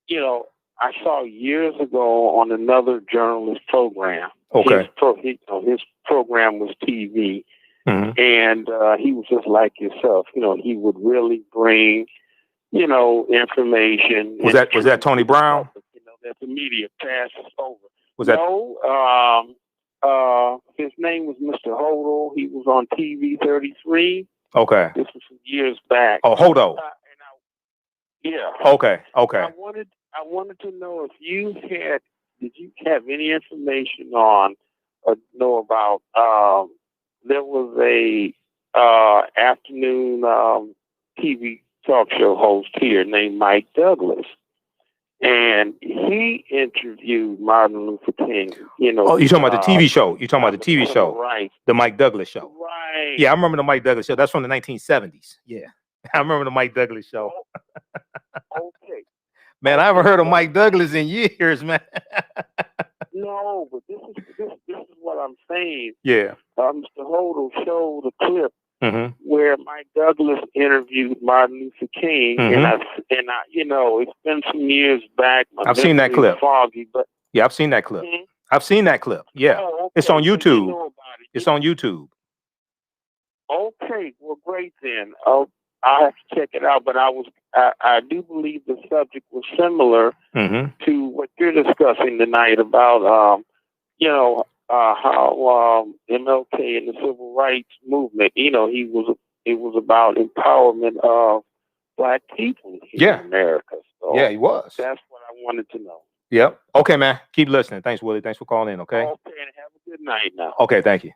Speaker 7: You know, I saw years ago on another journalist program.
Speaker 1: Okay.
Speaker 7: His program was TV,
Speaker 1: mm-hmm.
Speaker 7: and he was just like yourself. You know, he would really bring, information.
Speaker 1: Was that Tony Brown?
Speaker 7: That the media passes over.
Speaker 1: Was that?
Speaker 7: No. His name was Mr. Hodel. He was on TV 33.
Speaker 1: Okay.
Speaker 7: This was some years back.
Speaker 1: Oh, Hodel.
Speaker 7: Yeah.
Speaker 1: Okay.
Speaker 7: I wanted to know if did you have any information on or know about there was a afternoon TV talk show host here named Mike Douglas, and he interviewed Martin Luther King. Oh,
Speaker 1: you're talking about the TV show. You're talking about the TV show,
Speaker 7: right?
Speaker 1: The Mike Douglas show.
Speaker 7: Right.
Speaker 1: Yeah, I remember the Mike Douglas show. That's from the 1970s. Yeah, I remember the Mike Douglas show.
Speaker 7: Okay.
Speaker 1: Man, I haven't heard of Mike Douglas in years, man.
Speaker 7: No, but this is what I'm saying.
Speaker 1: Yeah.
Speaker 7: Mr. Hodel showed a clip
Speaker 1: mm-hmm.
Speaker 7: where Mike Douglas interviewed Martin Luther King,
Speaker 1: mm-hmm.
Speaker 7: and I, it's been some years back.
Speaker 1: I've seen that clip.
Speaker 7: Foggy, but
Speaker 1: yeah, I've seen that clip.
Speaker 7: Mm-hmm.
Speaker 1: I've seen that clip. Yeah,
Speaker 7: okay.
Speaker 1: It's on YouTube.
Speaker 7: So you know about it.
Speaker 1: It's on YouTube.
Speaker 7: Okay, well, great then. I'll have to check it out. But I do believe the subject was similar
Speaker 1: mm-hmm.
Speaker 7: to what you're discussing tonight about, how MLK and the civil rights movement. It was about empowerment of Black people here in America. So
Speaker 1: yeah, he was.
Speaker 7: That's what I wanted to know.
Speaker 1: Yep. Okay, man. Keep listening. Thanks, Willie. Thanks for calling in. Okay.
Speaker 7: Okay, and have a good night now.
Speaker 1: Okay, thank you.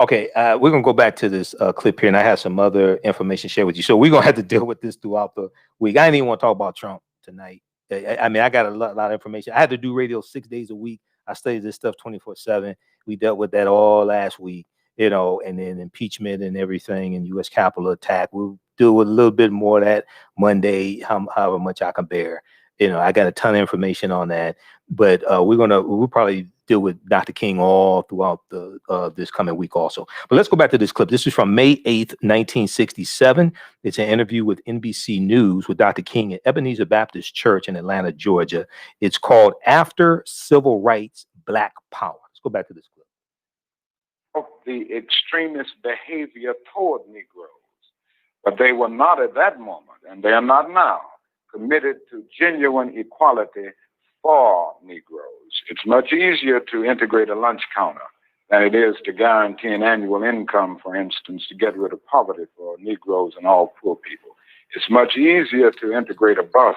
Speaker 1: Okay, we're going to go back to this clip here, and I have some other information to share with you. So we're going to have to deal with this throughout the week. I didn't even want to talk about Trump tonight. I mean, I got a lot of information. I had to do radio 6 days a week. I studied this stuff 24/7. We dealt with that all last week, and then impeachment and everything and U.S. Capitol attack. We'll deal with a little bit more of that Monday, however much I can bear. I got a ton of information on that, but we'll probably deal with Dr. King all throughout this coming week also. But let's go back to this clip. This is from May 8th, 1967. It's an interview with NBC News with Dr. King at Ebenezer Baptist Church in Atlanta, Georgia. It's called After Civil Rights, Black Power. Let's go back to this clip.
Speaker 3: Of the extremist behavior toward Negroes, but they were not at that moment, and they are not now, committed to genuine equality for Negroes. It's much easier to integrate a lunch counter than it is to guarantee an annual income, for instance, to get rid of poverty for Negroes and all poor people. It's much easier to integrate a bus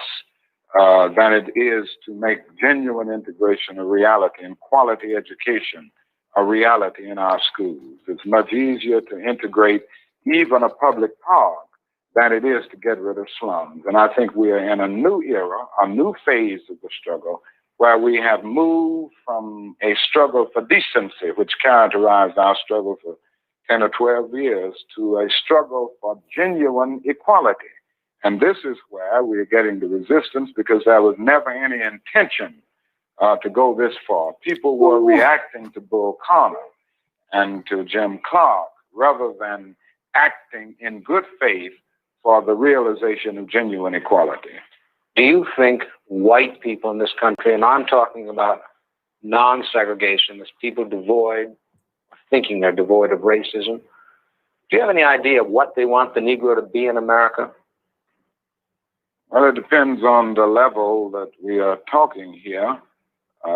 Speaker 3: than it is to make genuine integration a reality and quality education a reality in our schools. It's much easier to integrate even a public park than it is to get rid of slums. And I think we are in a new era, a new phase of the struggle, where we have moved from a struggle for decency, which characterized our struggle for 10 or 12 years, to a struggle for genuine equality. And this is where we're getting the resistance, because there was never any intention to go this far. People were reacting to Bull Connor and to Jim Clark rather than acting in good faith for the realization of genuine equality.
Speaker 2: Do you think white people in this country, and I'm talking about non-segregationists, people thinking they're devoid of racism, do you have any idea of what they want the Negro to be in America?
Speaker 3: Well, it depends on the level that we are talking here,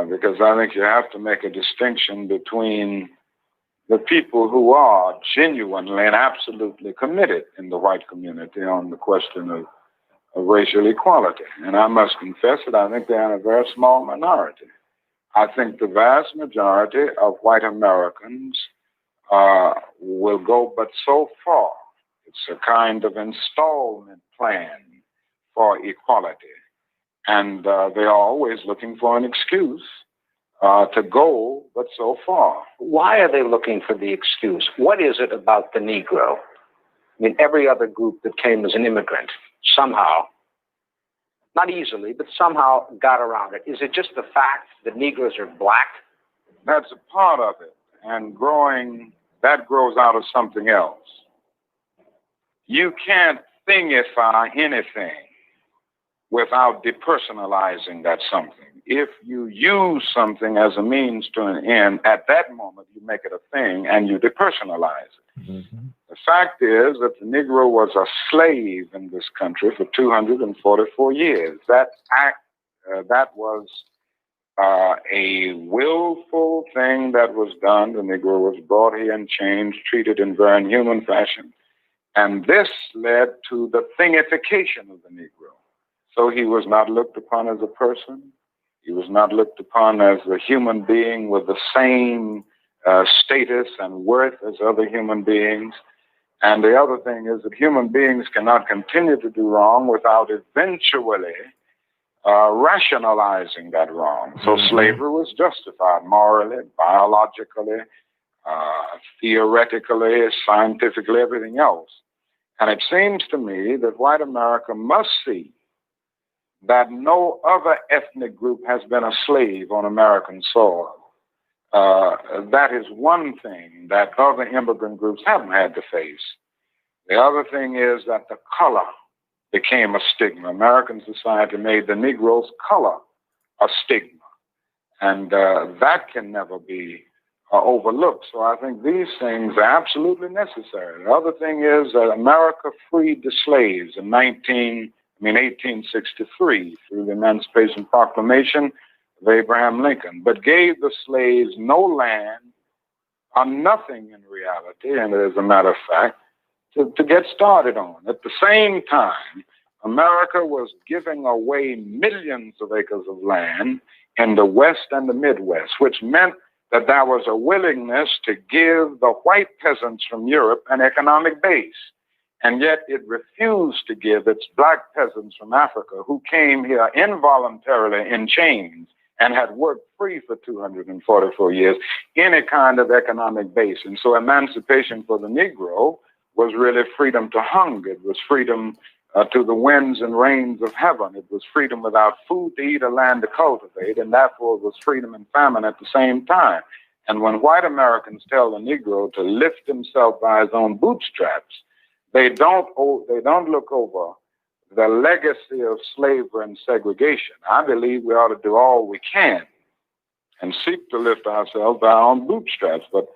Speaker 3: because I think you have to make a distinction between the people who are genuinely and absolutely committed in the white community on the question of racial equality. And I must confess that I think they're in a very small minority. I think the vast majority of white Americans will go but so far. It's a kind of installment plan for equality. And they are always looking for an excuse to go but so far.
Speaker 2: Why are they looking for the excuse? What is it about the Negro? I mean, every other group that came as an immigrant somehow, not easily, but somehow got around it. Is it just the fact that Negroes are black?
Speaker 3: That's a part of it. And that grows out of something else. You can't thingify anything without depersonalizing that something. If you use something as a means to an end, at that moment you make it a thing and you depersonalize it. Mm-hmm. The fact is that the Negro was a slave in this country for 244 years. That was a willful thing that was done. The Negro was brought here and changed, treated in very inhuman fashion. And this led to the thingification of the Negro. So he was not looked upon as a person. He was not looked upon as a human being with the same status and worth as other human beings. And the other thing is that human beings cannot continue to do wrong without eventually rationalizing that wrong. So slavery was justified morally, biologically, theoretically, scientifically, everything else. And it seems to me that white America must see that no other ethnic group has been a slave on American soil. That is one thing that other immigrant groups haven't had to face. The other thing is that the color became a stigma. American society made the Negro's color a stigma. And that can never be overlooked. So I think these things are absolutely necessary. The other thing is that America freed the slaves in 1863 through the Emancipation Proclamation of Abraham Lincoln, but gave the slaves no land or nothing in reality, and as a matter of fact, to get started on. At the same time, America was giving away millions of acres of land in the West and the Midwest, which meant that there was a willingness to give the white peasants from Europe an economic base. And yet it refused to give its black peasants from Africa, who came here involuntarily in chains and had worked free for 244 years, any kind of economic base. And so emancipation for the Negro was really freedom to hunger. It was freedom to the winds and rains of heaven. It was freedom without food to eat or land to cultivate, and therefore it was freedom and famine at the same time. And when white Americans tell the Negro to lift himself by his own bootstraps, they don't look over the legacy of slavery and segregation. I believe we ought to do all we can and seek to lift ourselves by our own bootstraps. But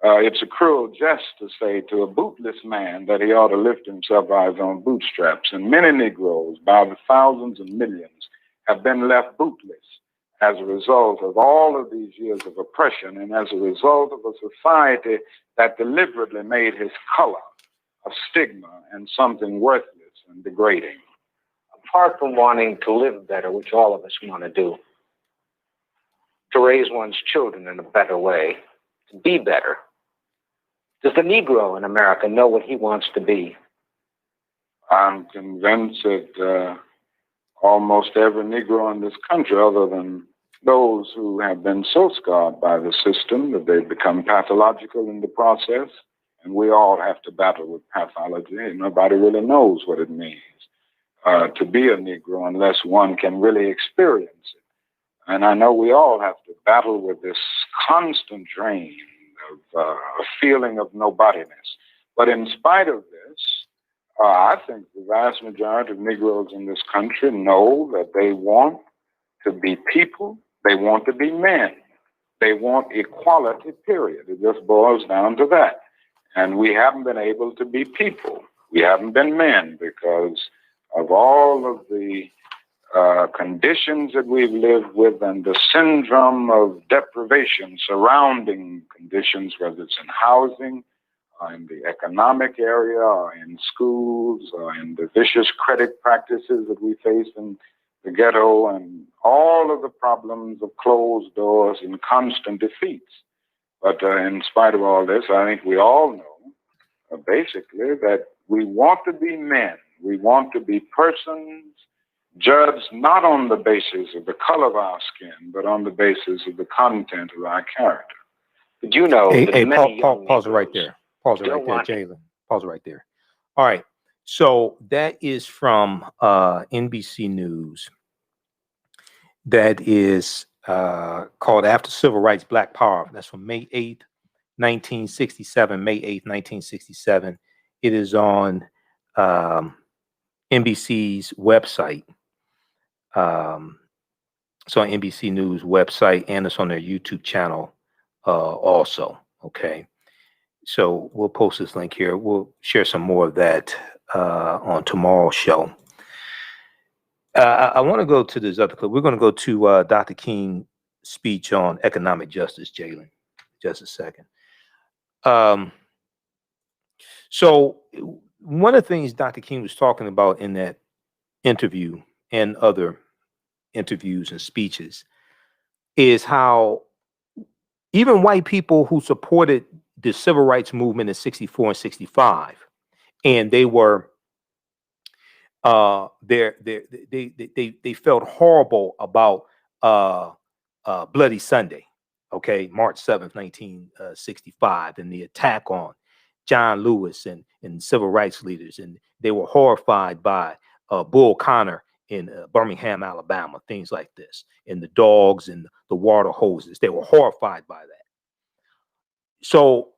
Speaker 3: it's a cruel jest to say to a bootless man that he ought to lift himself by his own bootstraps. And many Negroes, by the thousands and millions, have been left bootless as a result of all of these years of oppression and as a result of a society that deliberately made his color a stigma and something worthless and degrading.
Speaker 2: Apart from wanting to live better, which all of us want to do, to raise one's children in a better way, to be better, does the Negro in America know what he wants to be?
Speaker 3: I'm convinced that almost every Negro in this country, other than those who have been so scarred by the system that they've become pathological in the process, and we all have to battle with pathology, and nobody really knows what it means to be a Negro unless one can really experience it. And I know we all have to battle with this constant drain of a feeling of nobodiness. But in spite of this, I think the vast majority of Negroes in this country know that they want to be people, they want to be men, they want equality, period. It just boils down to that. And we haven't been able to be people. We haven't been men because of all of the conditions that we've lived with and the syndrome of deprivation surrounding conditions, whether it's in housing, or in the economic area, or in schools, or in the vicious credit practices that we face in the ghetto, and all of the problems of closed doors and constant defeats. But in spite of all this, I think we all know basically that we want to be men. We want to be persons judged not on the basis of the color of our skin, but on the basis of the content of our character.
Speaker 2: Did you know that many young
Speaker 1: pause it right there. Pause it right there, Jalen. Pause it right there. All right. So that is from NBC News. That is called After Civil Rights, Black Power. That's from May 8th, 1967. May 8th, 1967. It is on NBC's website. It's on NBC News website, and it's on their YouTube channel also. Okay. So we'll post this link here. We'll share some more of that on tomorrow's show. I want to go to this other clip. We're going to go to Dr. King's speech on economic justice, Jalen. Just a second. So one of the things Dr. King was talking about in that interview and other interviews and speeches is how even white people who supported the civil rights movement in 64 and 65, and they were they felt horrible about Bloody Sunday, okay, March 7th, 1965, and the attack on John Lewis and civil rights leaders, and they were horrified by Bull Connor in Birmingham, Alabama, things like this, and the dogs and the water hoses. They were horrified by that. So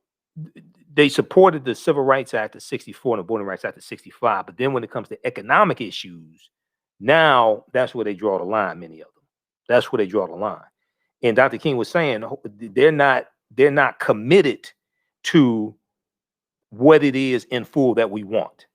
Speaker 1: they supported the Civil Rights Act of 64 and the Voting Rights Act of 65. But then when it comes to economic issues, now that's where they draw the line, many of them. That's where they draw the line. And Dr. King was saying they're not committed to what it is in full that we want.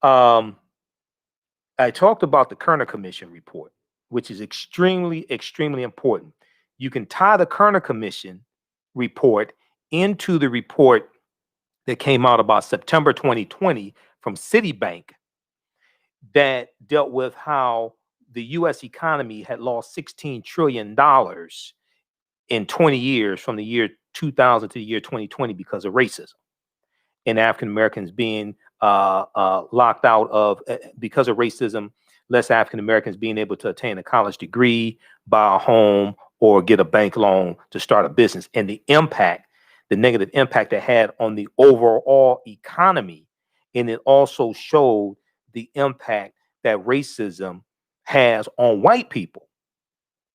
Speaker 1: I talked about the Kerner Commission report, which is extremely, extremely important. You can tie the Kerner Commission report into the report that came out about September 2020 from Citibank that dealt with how the U.S. economy had lost $16 trillion in 20 years from the year 2000 to the year 2020 because of racism and African Americans being locked out of, because of racism, less African Americans being able to attain a college degree, buy a home, or get a bank loan to start a business, and the negative impact it had on the overall economy. And it also showed the impact that racism has on white people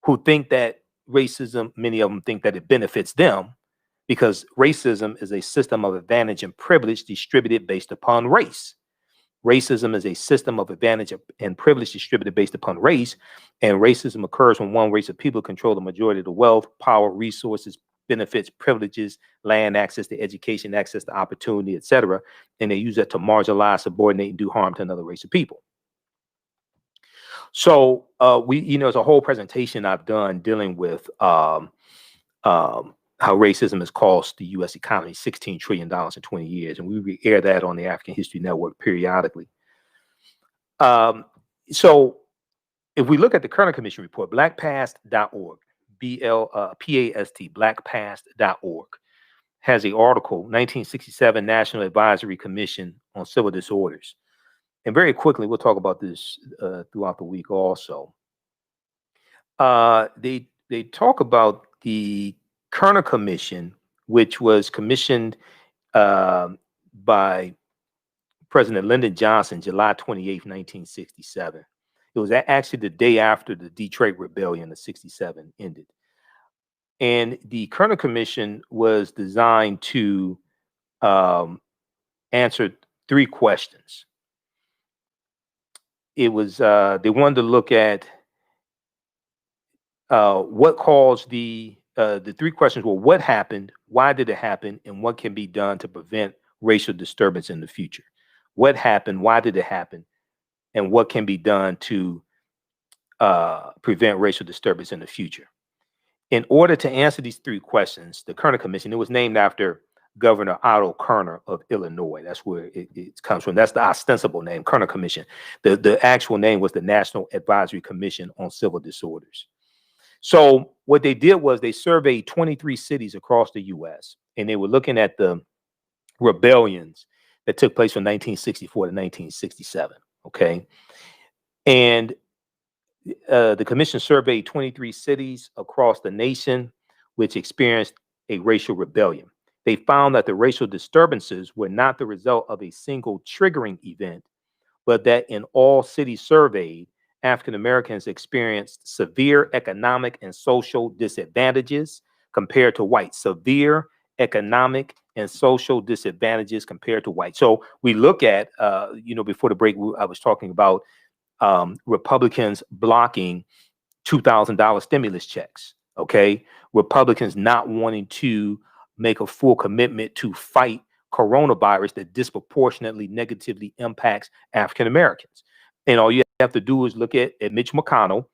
Speaker 1: who think that racism, many of them think that it benefits them, because racism is a system of advantage and privilege distributed based upon race. Racism is a system of advantage and privilege distributed based upon race, and racism occurs when one race of people control the majority of the wealth, power, resources, benefits, privileges, land, access to education, access to opportunity, etc. And they use that to marginalize, subordinate, and do harm to another race of people. So there's a whole presentation I've done dealing with how racism has cost the U.S. economy $16 trillion in 20 years. And we air that on the African History Network periodically. So if we look at the Kerner Commission report, blackpast.org, BLPAST, blackpast.org, has an article, 1967 National Advisory Commission on Civil Disorders. And very quickly, we'll talk about this throughout the week also. They talk about the Kerner Commission, which was commissioned by President Lyndon Johnson, July 28, 1967. It was actually the day after the Detroit Rebellion of 67 ended. And the Kerner Commission was designed to answer three questions. It was, they wanted to look at what caused the three questions were: what happened, why did it happen, and what can be done to prevent racial disturbance in the future. What happened, why did it happen, and what can be done to prevent racial disturbance in the future. In order to answer these three questions, the Kerner Commission, it was named after Governor Otto Kerner of Illinois. That's where it comes from. That's the ostensible name, Kerner Commission. The actual name was the National Advisory Commission on Civil Disorders. So what they did was they surveyed 23 cities across the U.S., and they were looking at the rebellions that took place from 1964 to 1967. Okay. And the commission surveyed 23 cities across the nation which experienced a racial rebellion. They found that the racial disturbances were not the result of a single triggering event, but that in all cities surveyed, African Americans experienced severe economic and social disadvantages compared to whites. Severe economic and social disadvantages compared to whites. So we look at, before the break, I was talking about Republicans blocking $2,000 stimulus checks. Okay. Republicans not wanting to make a full commitment to fight coronavirus that disproportionately negatively impacts African Americans. And all you have to do is look at Mitch McConnell.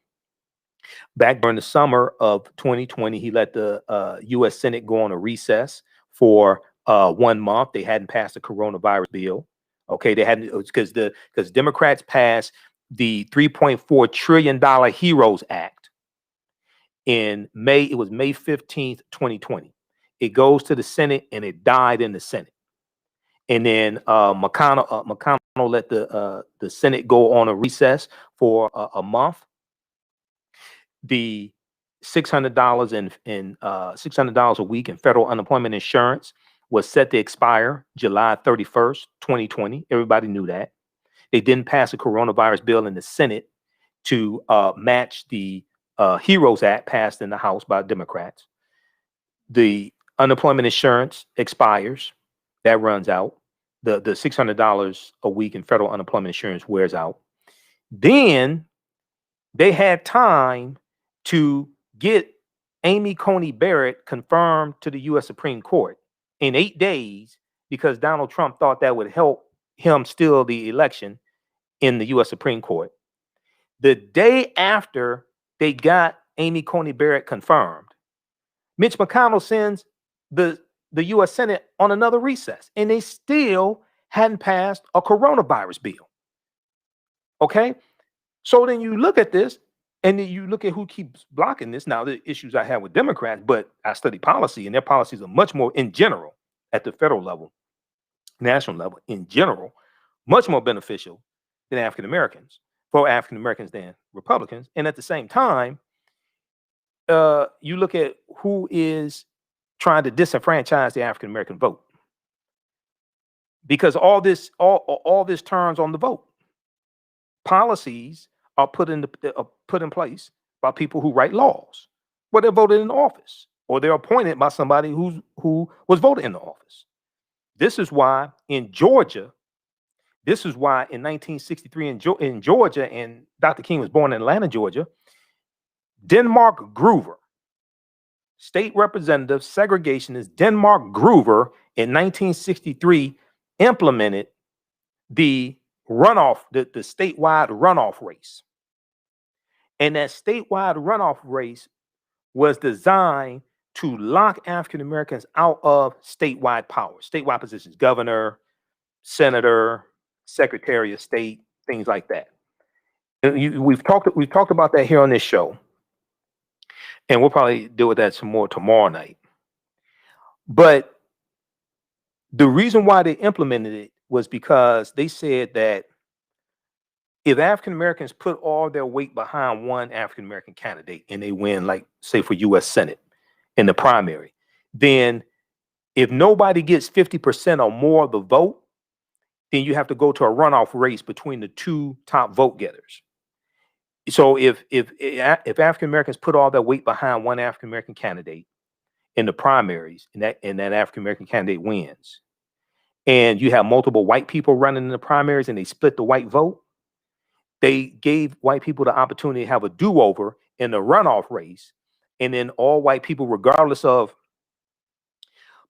Speaker 1: Back during the summer of 2020, he let the U.S. Senate go on a recess for 1 month. They hadn't passed the coronavirus bill. Okay, they hadn't, because Democrats passed the $3.4 trillion HEROES Act in May. It was May 15th, 2020. It goes to the Senate and it died in the Senate. And then McConnell let the Senate go on a recess for a month. The $600 and $600 a week in federal unemployment insurance was set to expire July 31st, 2020. Everybody knew that. They didn't pass a coronavirus bill in the Senate to match the HEROES Act passed in the House by Democrats. The unemployment insurance expires. That runs out. The $600 a week in federal unemployment insurance wears out. Then they had time to get Amy Coney Barrett confirmed to the U.S. Supreme Court in 8 days because Donald Trump thought that would help him steal the election in the U.S. Supreme Court. The day after they got Amy Coney Barrett confirmed, Mitch McConnell sends the U.S. Senate on another recess, and they still hadn't passed a coronavirus bill. Okay? So then you look at this, and then you look at who keeps blocking this. Now, the issues I have with Democrats, but I study policy, and their policies are much more, in general, at the federal level, national level, in general, much more beneficial than African Americans, for African Americans than Republicans. And at the same time, you look at who is trying to disenfranchise the African American vote, because all this turns on the vote. Policies are put in place by people who write laws, where they're voted in office, or they're appointed by somebody who was voted in the office. This is why in Georgia, this is why in 1963 in Georgia, and Dr. King was born in Atlanta, Georgia, Denmark Groover, state representative, segregationist Denmark Groover in 1963 implemented the runoff, the statewide runoff race. And that statewide runoff race was designed to lock African Americans out of statewide power, statewide positions, governor, senator, secretary of state, things like that. And we've talked about that here on this show, and we'll probably deal with that some more tomorrow night. But the reason why they implemented it was because they said that if African Americans put all their weight behind one African American candidate and they win, like say for U.S. Senate in the primary, then if nobody gets 50% or more of the vote, then you have to go to a runoff race between the two top vote getters. So if African Americans put all their weight behind one African American candidate in the primaries, and that African American candidate wins, and you have multiple white people running in the primaries and they split the white vote, they gave white people the opportunity to have a do-over in the runoff race, and then all white people, regardless of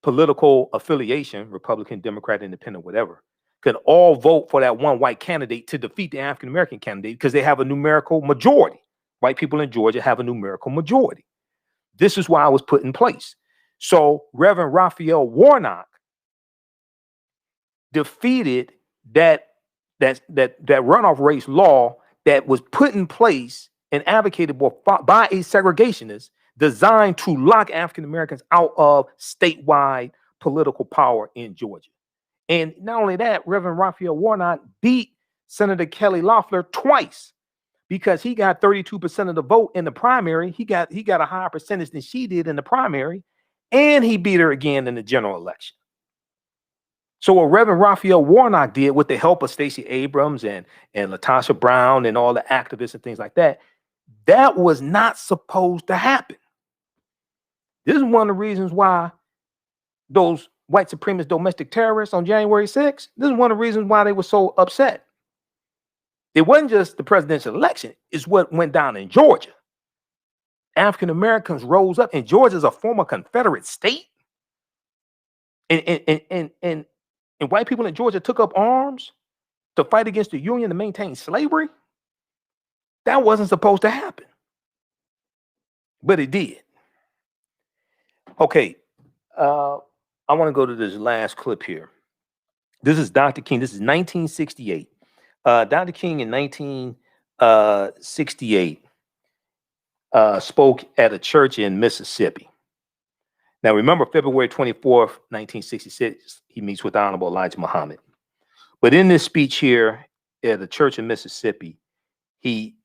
Speaker 1: political affiliation, Republican, Democrat, Independent, whatever, could all vote for that one white candidate to defeat the African American candidate because they have a numerical majority. White people in Georgia have a numerical majority. This is why it was put in place. So Reverend Raphael Warnock defeated that runoff race law that was put in place and advocated by a segregationist designed to lock African Americans out of statewide political power in Georgia. And not only that, Reverend Raphael Warnock beat Senator Kelly Loeffler twice because he got 32% of the vote in the primary. He got a higher percentage than she did in the primary, and he beat her again in the general election. So what Reverend Raphael Warnock did with the help of Stacey Abrams and Latasha Brown and all the activists and things like that, that was not supposed to happen. This is one of the reasons why those white supremacist domestic terrorists on January 6th, this is one of the reasons why they were so upset. It wasn't just the presidential election, it's what went down in Georgia. African Americans rose up, and Georgia is a former Confederate state. And white people in Georgia took up arms to fight against the Union to maintain slavery. That wasn't supposed to happen, but it did. Okay, I want to go to this last clip here. This is Dr. King. This is 1968. Dr. King in 1968 spoke at a church in Mississippi. Now, remember, February 24th, 1966, he meets with Honorable Elijah Muhammad. But in this speech here at the church in Mississippi, he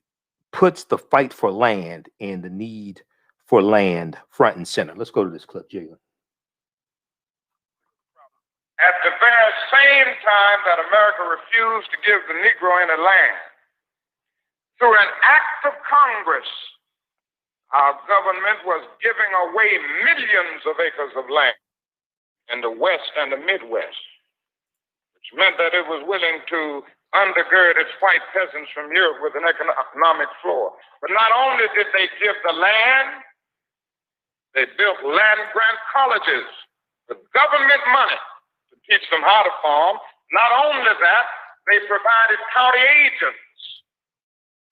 Speaker 1: puts the fight for land and the need for land front and center. Let's go to this clip, Jalen.
Speaker 8: At the very same time that America refused to give the Negro any land, through an act of Congress, our government was giving away millions of acres of land in the West and the Midwest, which meant that it was willing to undergird its white peasants from Europe with an economic floor. But not only did they give the land, they built land-grant colleges with government money to teach them how to farm. Not only that, they provided county agents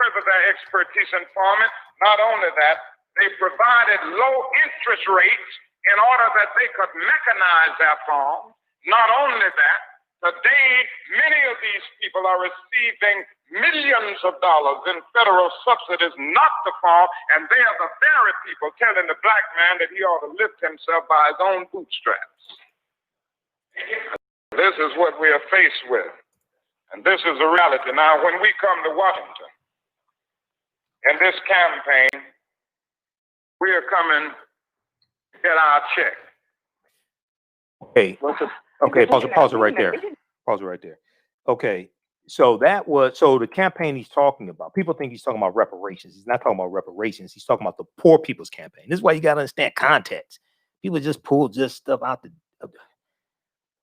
Speaker 8: for their expertise in farming. Not only that, they provided low interest rates in order that they could mechanize their farm. Not only that, today many of these people are receiving millions of dollars in federal subsidies not to farm, and they are the very people telling the black man that he ought to lift himself by his own bootstraps. This is what we are faced with, and this is a reality. Now, when we come to Washington in this campaign, we are coming to get our check.
Speaker 1: Okay, pause it right there. Pause it right there. Okay, so the campaign he's talking about, people think he's talking about reparations. He's not talking about reparations. He's talking about the poor people's campaign. This is why you got to understand context. People just pull stuff out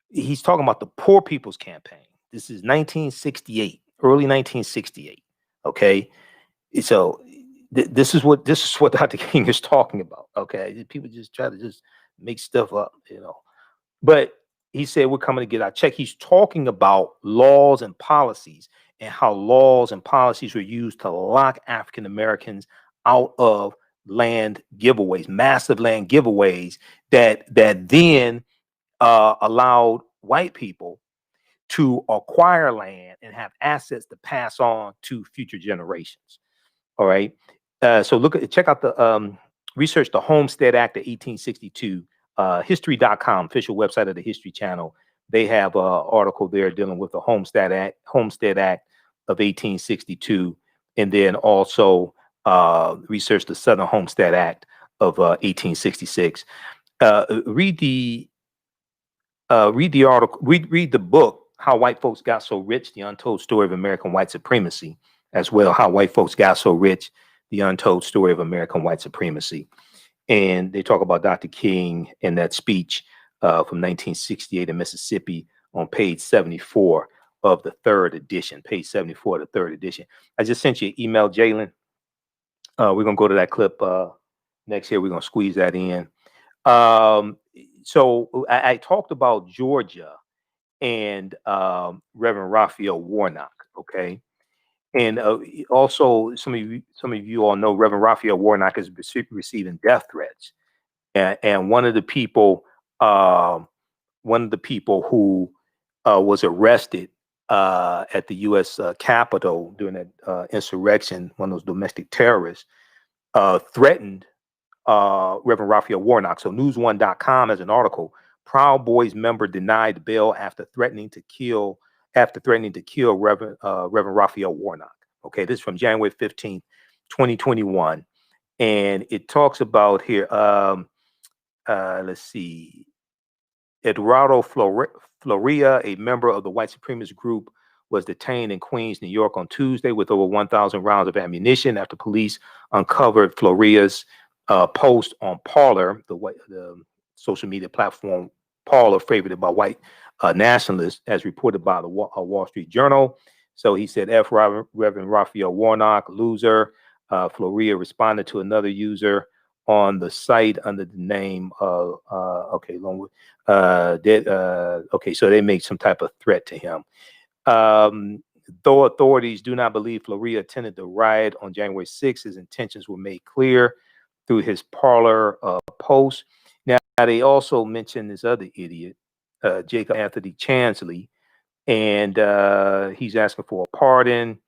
Speaker 1: he's talking about the poor people's campaign. This is 1968, early 1968. Okay, so this is what Dr. King is talking about. Okay, people just try to just make stuff up, But he said we're coming to get our check. He's talking about laws and policies and how laws and policies were used to lock African Americans out of land giveaways, massive land giveaways that then allowed white people to acquire land and have assets to pass on to future generations. All right. So check out the research the Homestead Act of 1862. History.com, official website of the History Channel. They have an article there dealing with the Homestead Act of 1862, and then also research the Southern Homestead Act of 1866. Read the article. Read the book, How White Folks Got So Rich: The Untold Story of American White Supremacy, as well. How White Folks Got So Rich: The Untold Story of American White Supremacy. And they talk about Dr. King in that speech from 1968 in Mississippi on page 74 of the third edition. Page 74 of the third edition. I just sent you an email, Jalen. We're going to go to that clip next here. We're going to squeeze that in. So I talked about Georgia and Reverend Raphael Warnock. Okay, and also some of you all know Reverend Raphael Warnock is receiving death threats, and one of the people who was arrested at the U.S. Capitol during that insurrection, one of those domestic terrorists, threatened Reverend Raphael Warnock. So News1.com has an article: Proud Boys member denied bail after threatening to kill Reverend Raphael Warnock. Okay, this is from January 15th, 2021, and it talks about here. Let's see. Eduardo Floria, a member of the white supremacist group, was detained in Queens, New York on Tuesday with over 1,000 rounds of ammunition after police uncovered Floria's post on Parler, the social media platform Parler, favored by white nationalists, as reported by the Wall Street Journal. So he said, F. Reverend Raphael Warnock, loser. Floria responded to another user on the site under the name of okay, so they made some type of threat to him. Though authorities do not believe Floria attended the riot on January 6th, his intentions were made clear through his Parler post. Now they also mentioned this other idiot, Jacob Anthony Chansley, and he's asking for a pardon.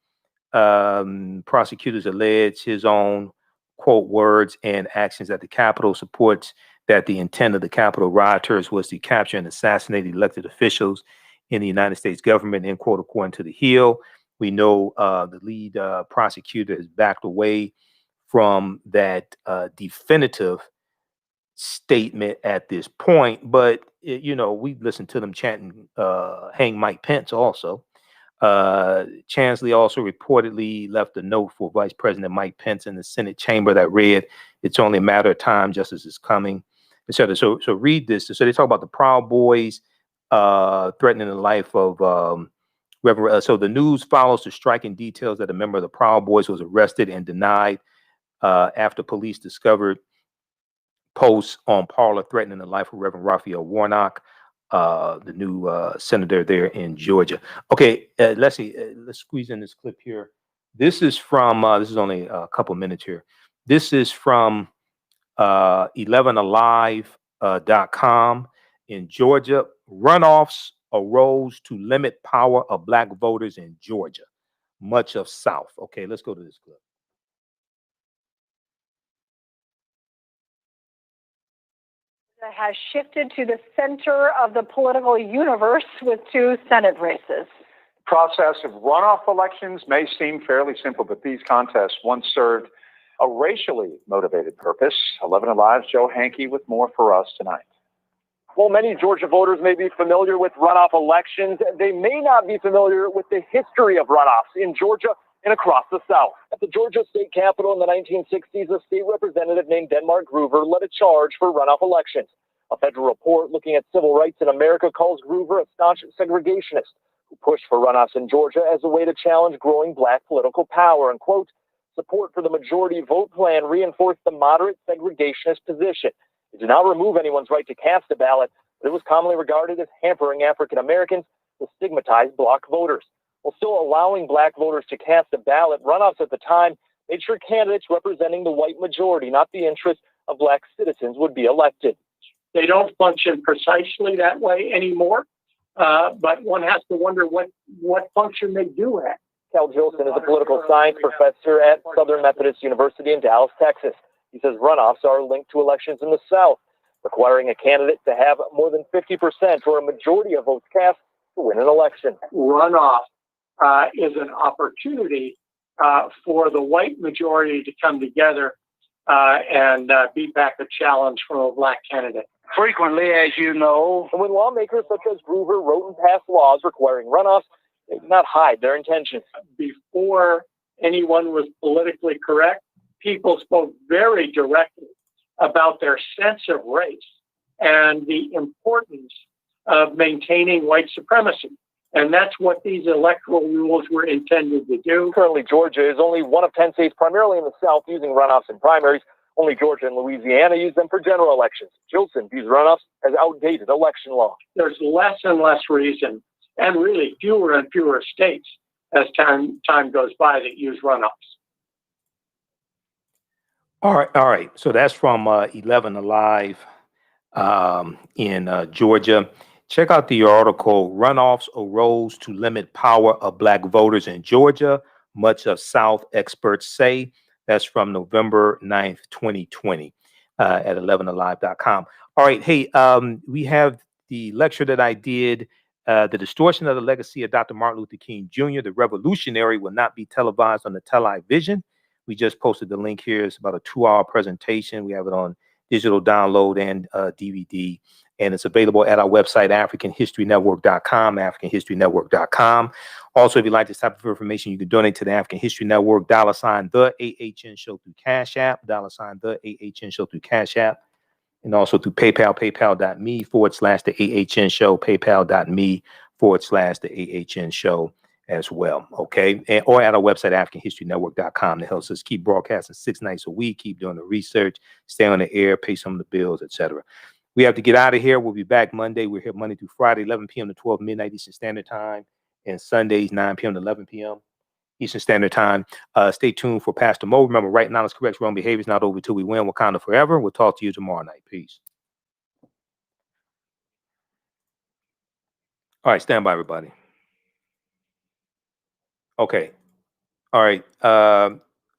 Speaker 1: Prosecutors allege his own quote words and actions at the Capitol supports that the intent of the Capitol rioters was to capture and assassinate elected officials in the United States government, end quote, according to The Hill. We know the lead prosecutor has backed away from that definitive statement at this point, but we listened to them chanting hang Mike Pence also. Chansley also reportedly left a note for Vice President Mike Pence in the Senate chamber that read, "It's only a matter of time, justice is coming," etc. So read this. So they talk about the Proud Boys threatening the life of Reverend. So the news follows the striking details that a member of the Proud Boys was arrested and denied after police discovered posts on Parler threatening the life of Reverend Raphael Warnock, the new senator there in Georgia. Okay, let's see. Let's squeeze in this clip here. This is from, this is only a couple minutes here. This is from 11alive.com. In Georgia, runoffs arose to limit power of Black voters in Georgia, much of South. Okay, let's go to this clip.
Speaker 9: Has shifted to the center of the political universe with 2 Senate races.
Speaker 4: The process of runoff elections may seem fairly simple, but these contests once served a racially motivated purpose. 11 Alive's Joe Hankey with more for us tonight.
Speaker 10: While many Georgia voters may be familiar with runoff elections, they may not be familiar with the history of runoffs in Georgia and across the South. At the Georgia state capitol in the 1960s, a state representative named Denmark Groover led a charge for runoff elections. A federal report looking at civil rights in America calls Groover a staunch segregationist who pushed for runoffs in Georgia as a way to challenge growing Black political power. And, quote, support for the majority vote plan reinforced the moderate segregationist position. It did not remove anyone's right to cast a ballot, but it was commonly regarded as hampering African Americans to stigmatize Black voters. While still allowing Black voters to cast a ballot, runoffs at the time made sure candidates representing the white majority, not the interests of Black citizens, would be elected.
Speaker 11: They don't function precisely that way anymore, but one has to wonder what function they do at.
Speaker 10: Cal Jolson is a political science professor at Southern Methodist University in Dallas, Texas. He says runoffs are linked to elections in the South, requiring a candidate to have more than 50% or a majority of votes cast to win an election.
Speaker 11: Runoff is an opportunity for the white majority to come together and beat back a challenge from a Black candidate.
Speaker 10: Frequently, as you know, and when lawmakers such as Groover wrote and passed laws requiring runoffs, they did not hide their intentions.
Speaker 11: Before anyone was politically correct, people spoke very directly about their sense of race and the importance of maintaining white supremacy. And that's what these electoral rules were intended to do.
Speaker 10: Currently, Georgia is only one of 10 states, primarily in the South, using runoffs and primaries, Only Georgia and Louisiana use them for general elections. Jilson views runoffs as outdated election law.
Speaker 11: There's less and less reason, and really fewer and fewer states as time goes by that use runoffs.
Speaker 1: All right. So that's from 11 Alive in Georgia. Check out the article, Runoffs Arose to Limit Power of Black Voters in Georgia, Much of South Experts Say. That's from November 9th, 2020 at 11alive.com. All right. Hey, we have the lecture that I did, The Distortion of the Legacy of Dr. Martin Luther King Jr., the Revolutionary, will not be televised on the television. We just posted the link here. It's about a 2-hour presentation. We have it on digital download and DVD. And it's available at our website, AfricanHistoryNetwork.com, AfricanHistoryNetwork.com. Also, if you'd like this type of information, you can donate to the African History Network, $ TheAHNShow through Cash App, $ TheAHNShow through Cash App, and also through PayPal, paypal.me/TheAHNShow, paypal.me/TheAHNShow as well, okay? Or at our website, AfricanHistoryNetwork.com. That helps us keep broadcasting 6 nights a week, keep doing the research, stay on the air, pay some of the bills, etc. We have to get out of here. We'll be back Monday. We're here Monday through Friday, 11 p.m. to 12 midnight Eastern Standard Time, and Sundays, 9 p.m. to 11 p.m. Eastern Standard Time. Stay tuned for Pastor Mo. Remember, right now is correct. Wrong behavior is not over till we win. Wakanda forever. We'll talk to you tomorrow night. Peace. All right, stand by, everybody. Okay. All right.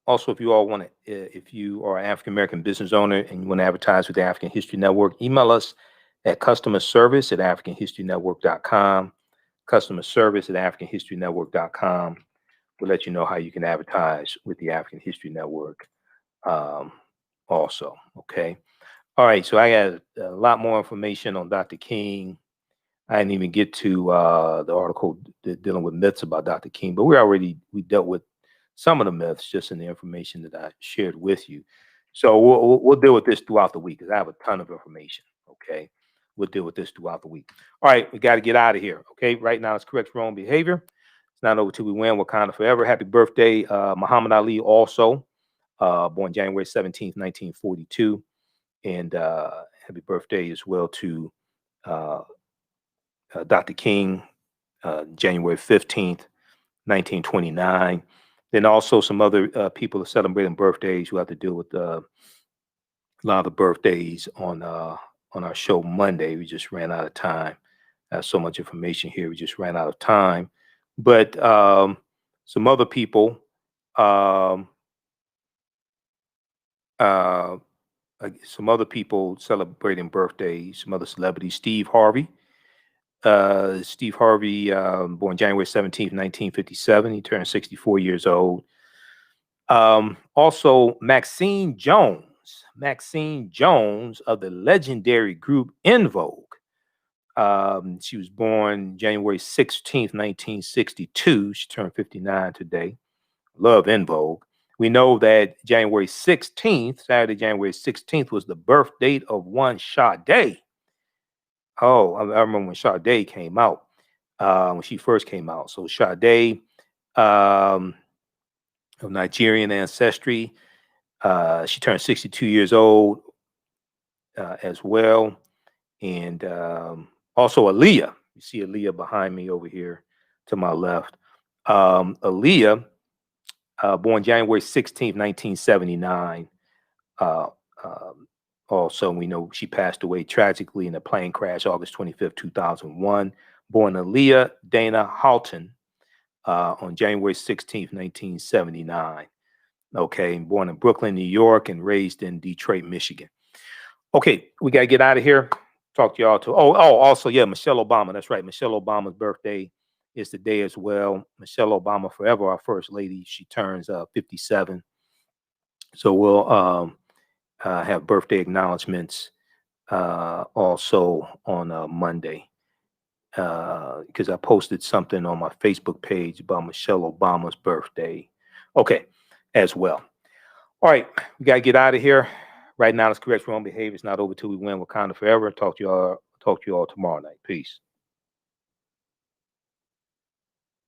Speaker 1: Also, if you all want to, if you are an African American business owner and you want to advertise with the African History Network, email us at customerservice@AfricanHistoryNetwork.com. Customerservice@AfricanHistoryNetwork.com. We'll let you know how you can advertise with the African History Network also. Okay. All right. So I got a lot more information on Dr. King. I didn't even get to the article dealing with myths about Dr. King, but we dealt with some of the myths just in the information that I shared with you. So we'll deal with this throughout the week because I have a ton of information. Okay. We'll deal with this throughout the week. All right. We got to get out of here. Okay. Right now it's correct wrong behavior. It's not over till we win. Wakanda forever. Happy birthday, Muhammad Ali, also born January 17th, 1942. And happy birthday as well to Dr. King, January 15th, 1929. Then also some other people are celebrating birthdays. We'll have to deal with a lot of the birthdays on our show Monday. We just ran out of time. There's so much information here. We just ran out of time. But some other people, celebrating birthdays, some other celebrities. Steve Harvey, born January 17th, 1957. He turned 64 years old. Also, Maxine Jones of the legendary group In Vogue. She was born January 16th, 1962. She turned 59 today. Love In Vogue. We know that Saturday, January 16th, was the birth date of one Sade. Oh, I remember when Sade came out, when she first came out. So Sade, of Nigerian ancestry, she turned 62 years old as well. And also Aaliyah. You see Aaliyah behind me over here to my left. Aaliyah, born January 16th, 1979. Also, we know she passed away tragically in a plane crash August 25th, 2001. Born Aaliyah Dana Halton on January 16th, 1979. Okay, born in Brooklyn, New York, and raised in Detroit, Michigan. Okay, we got to get out of here. Talk to y'all too. Also, yeah, Michelle Obama. That's right. Michelle Obama's birthday is today as well. Michelle Obama, forever our first lady. She turns 57. So we'll have birthday acknowledgments also on Monday because I posted something on my Facebook page about Michelle Obama's birthday. Okay, as well. All right, we got to get out of here. Right now, it's correct wrong behavior. It's not over till we win. Wakanda forever. Talk to you all tomorrow night. Peace.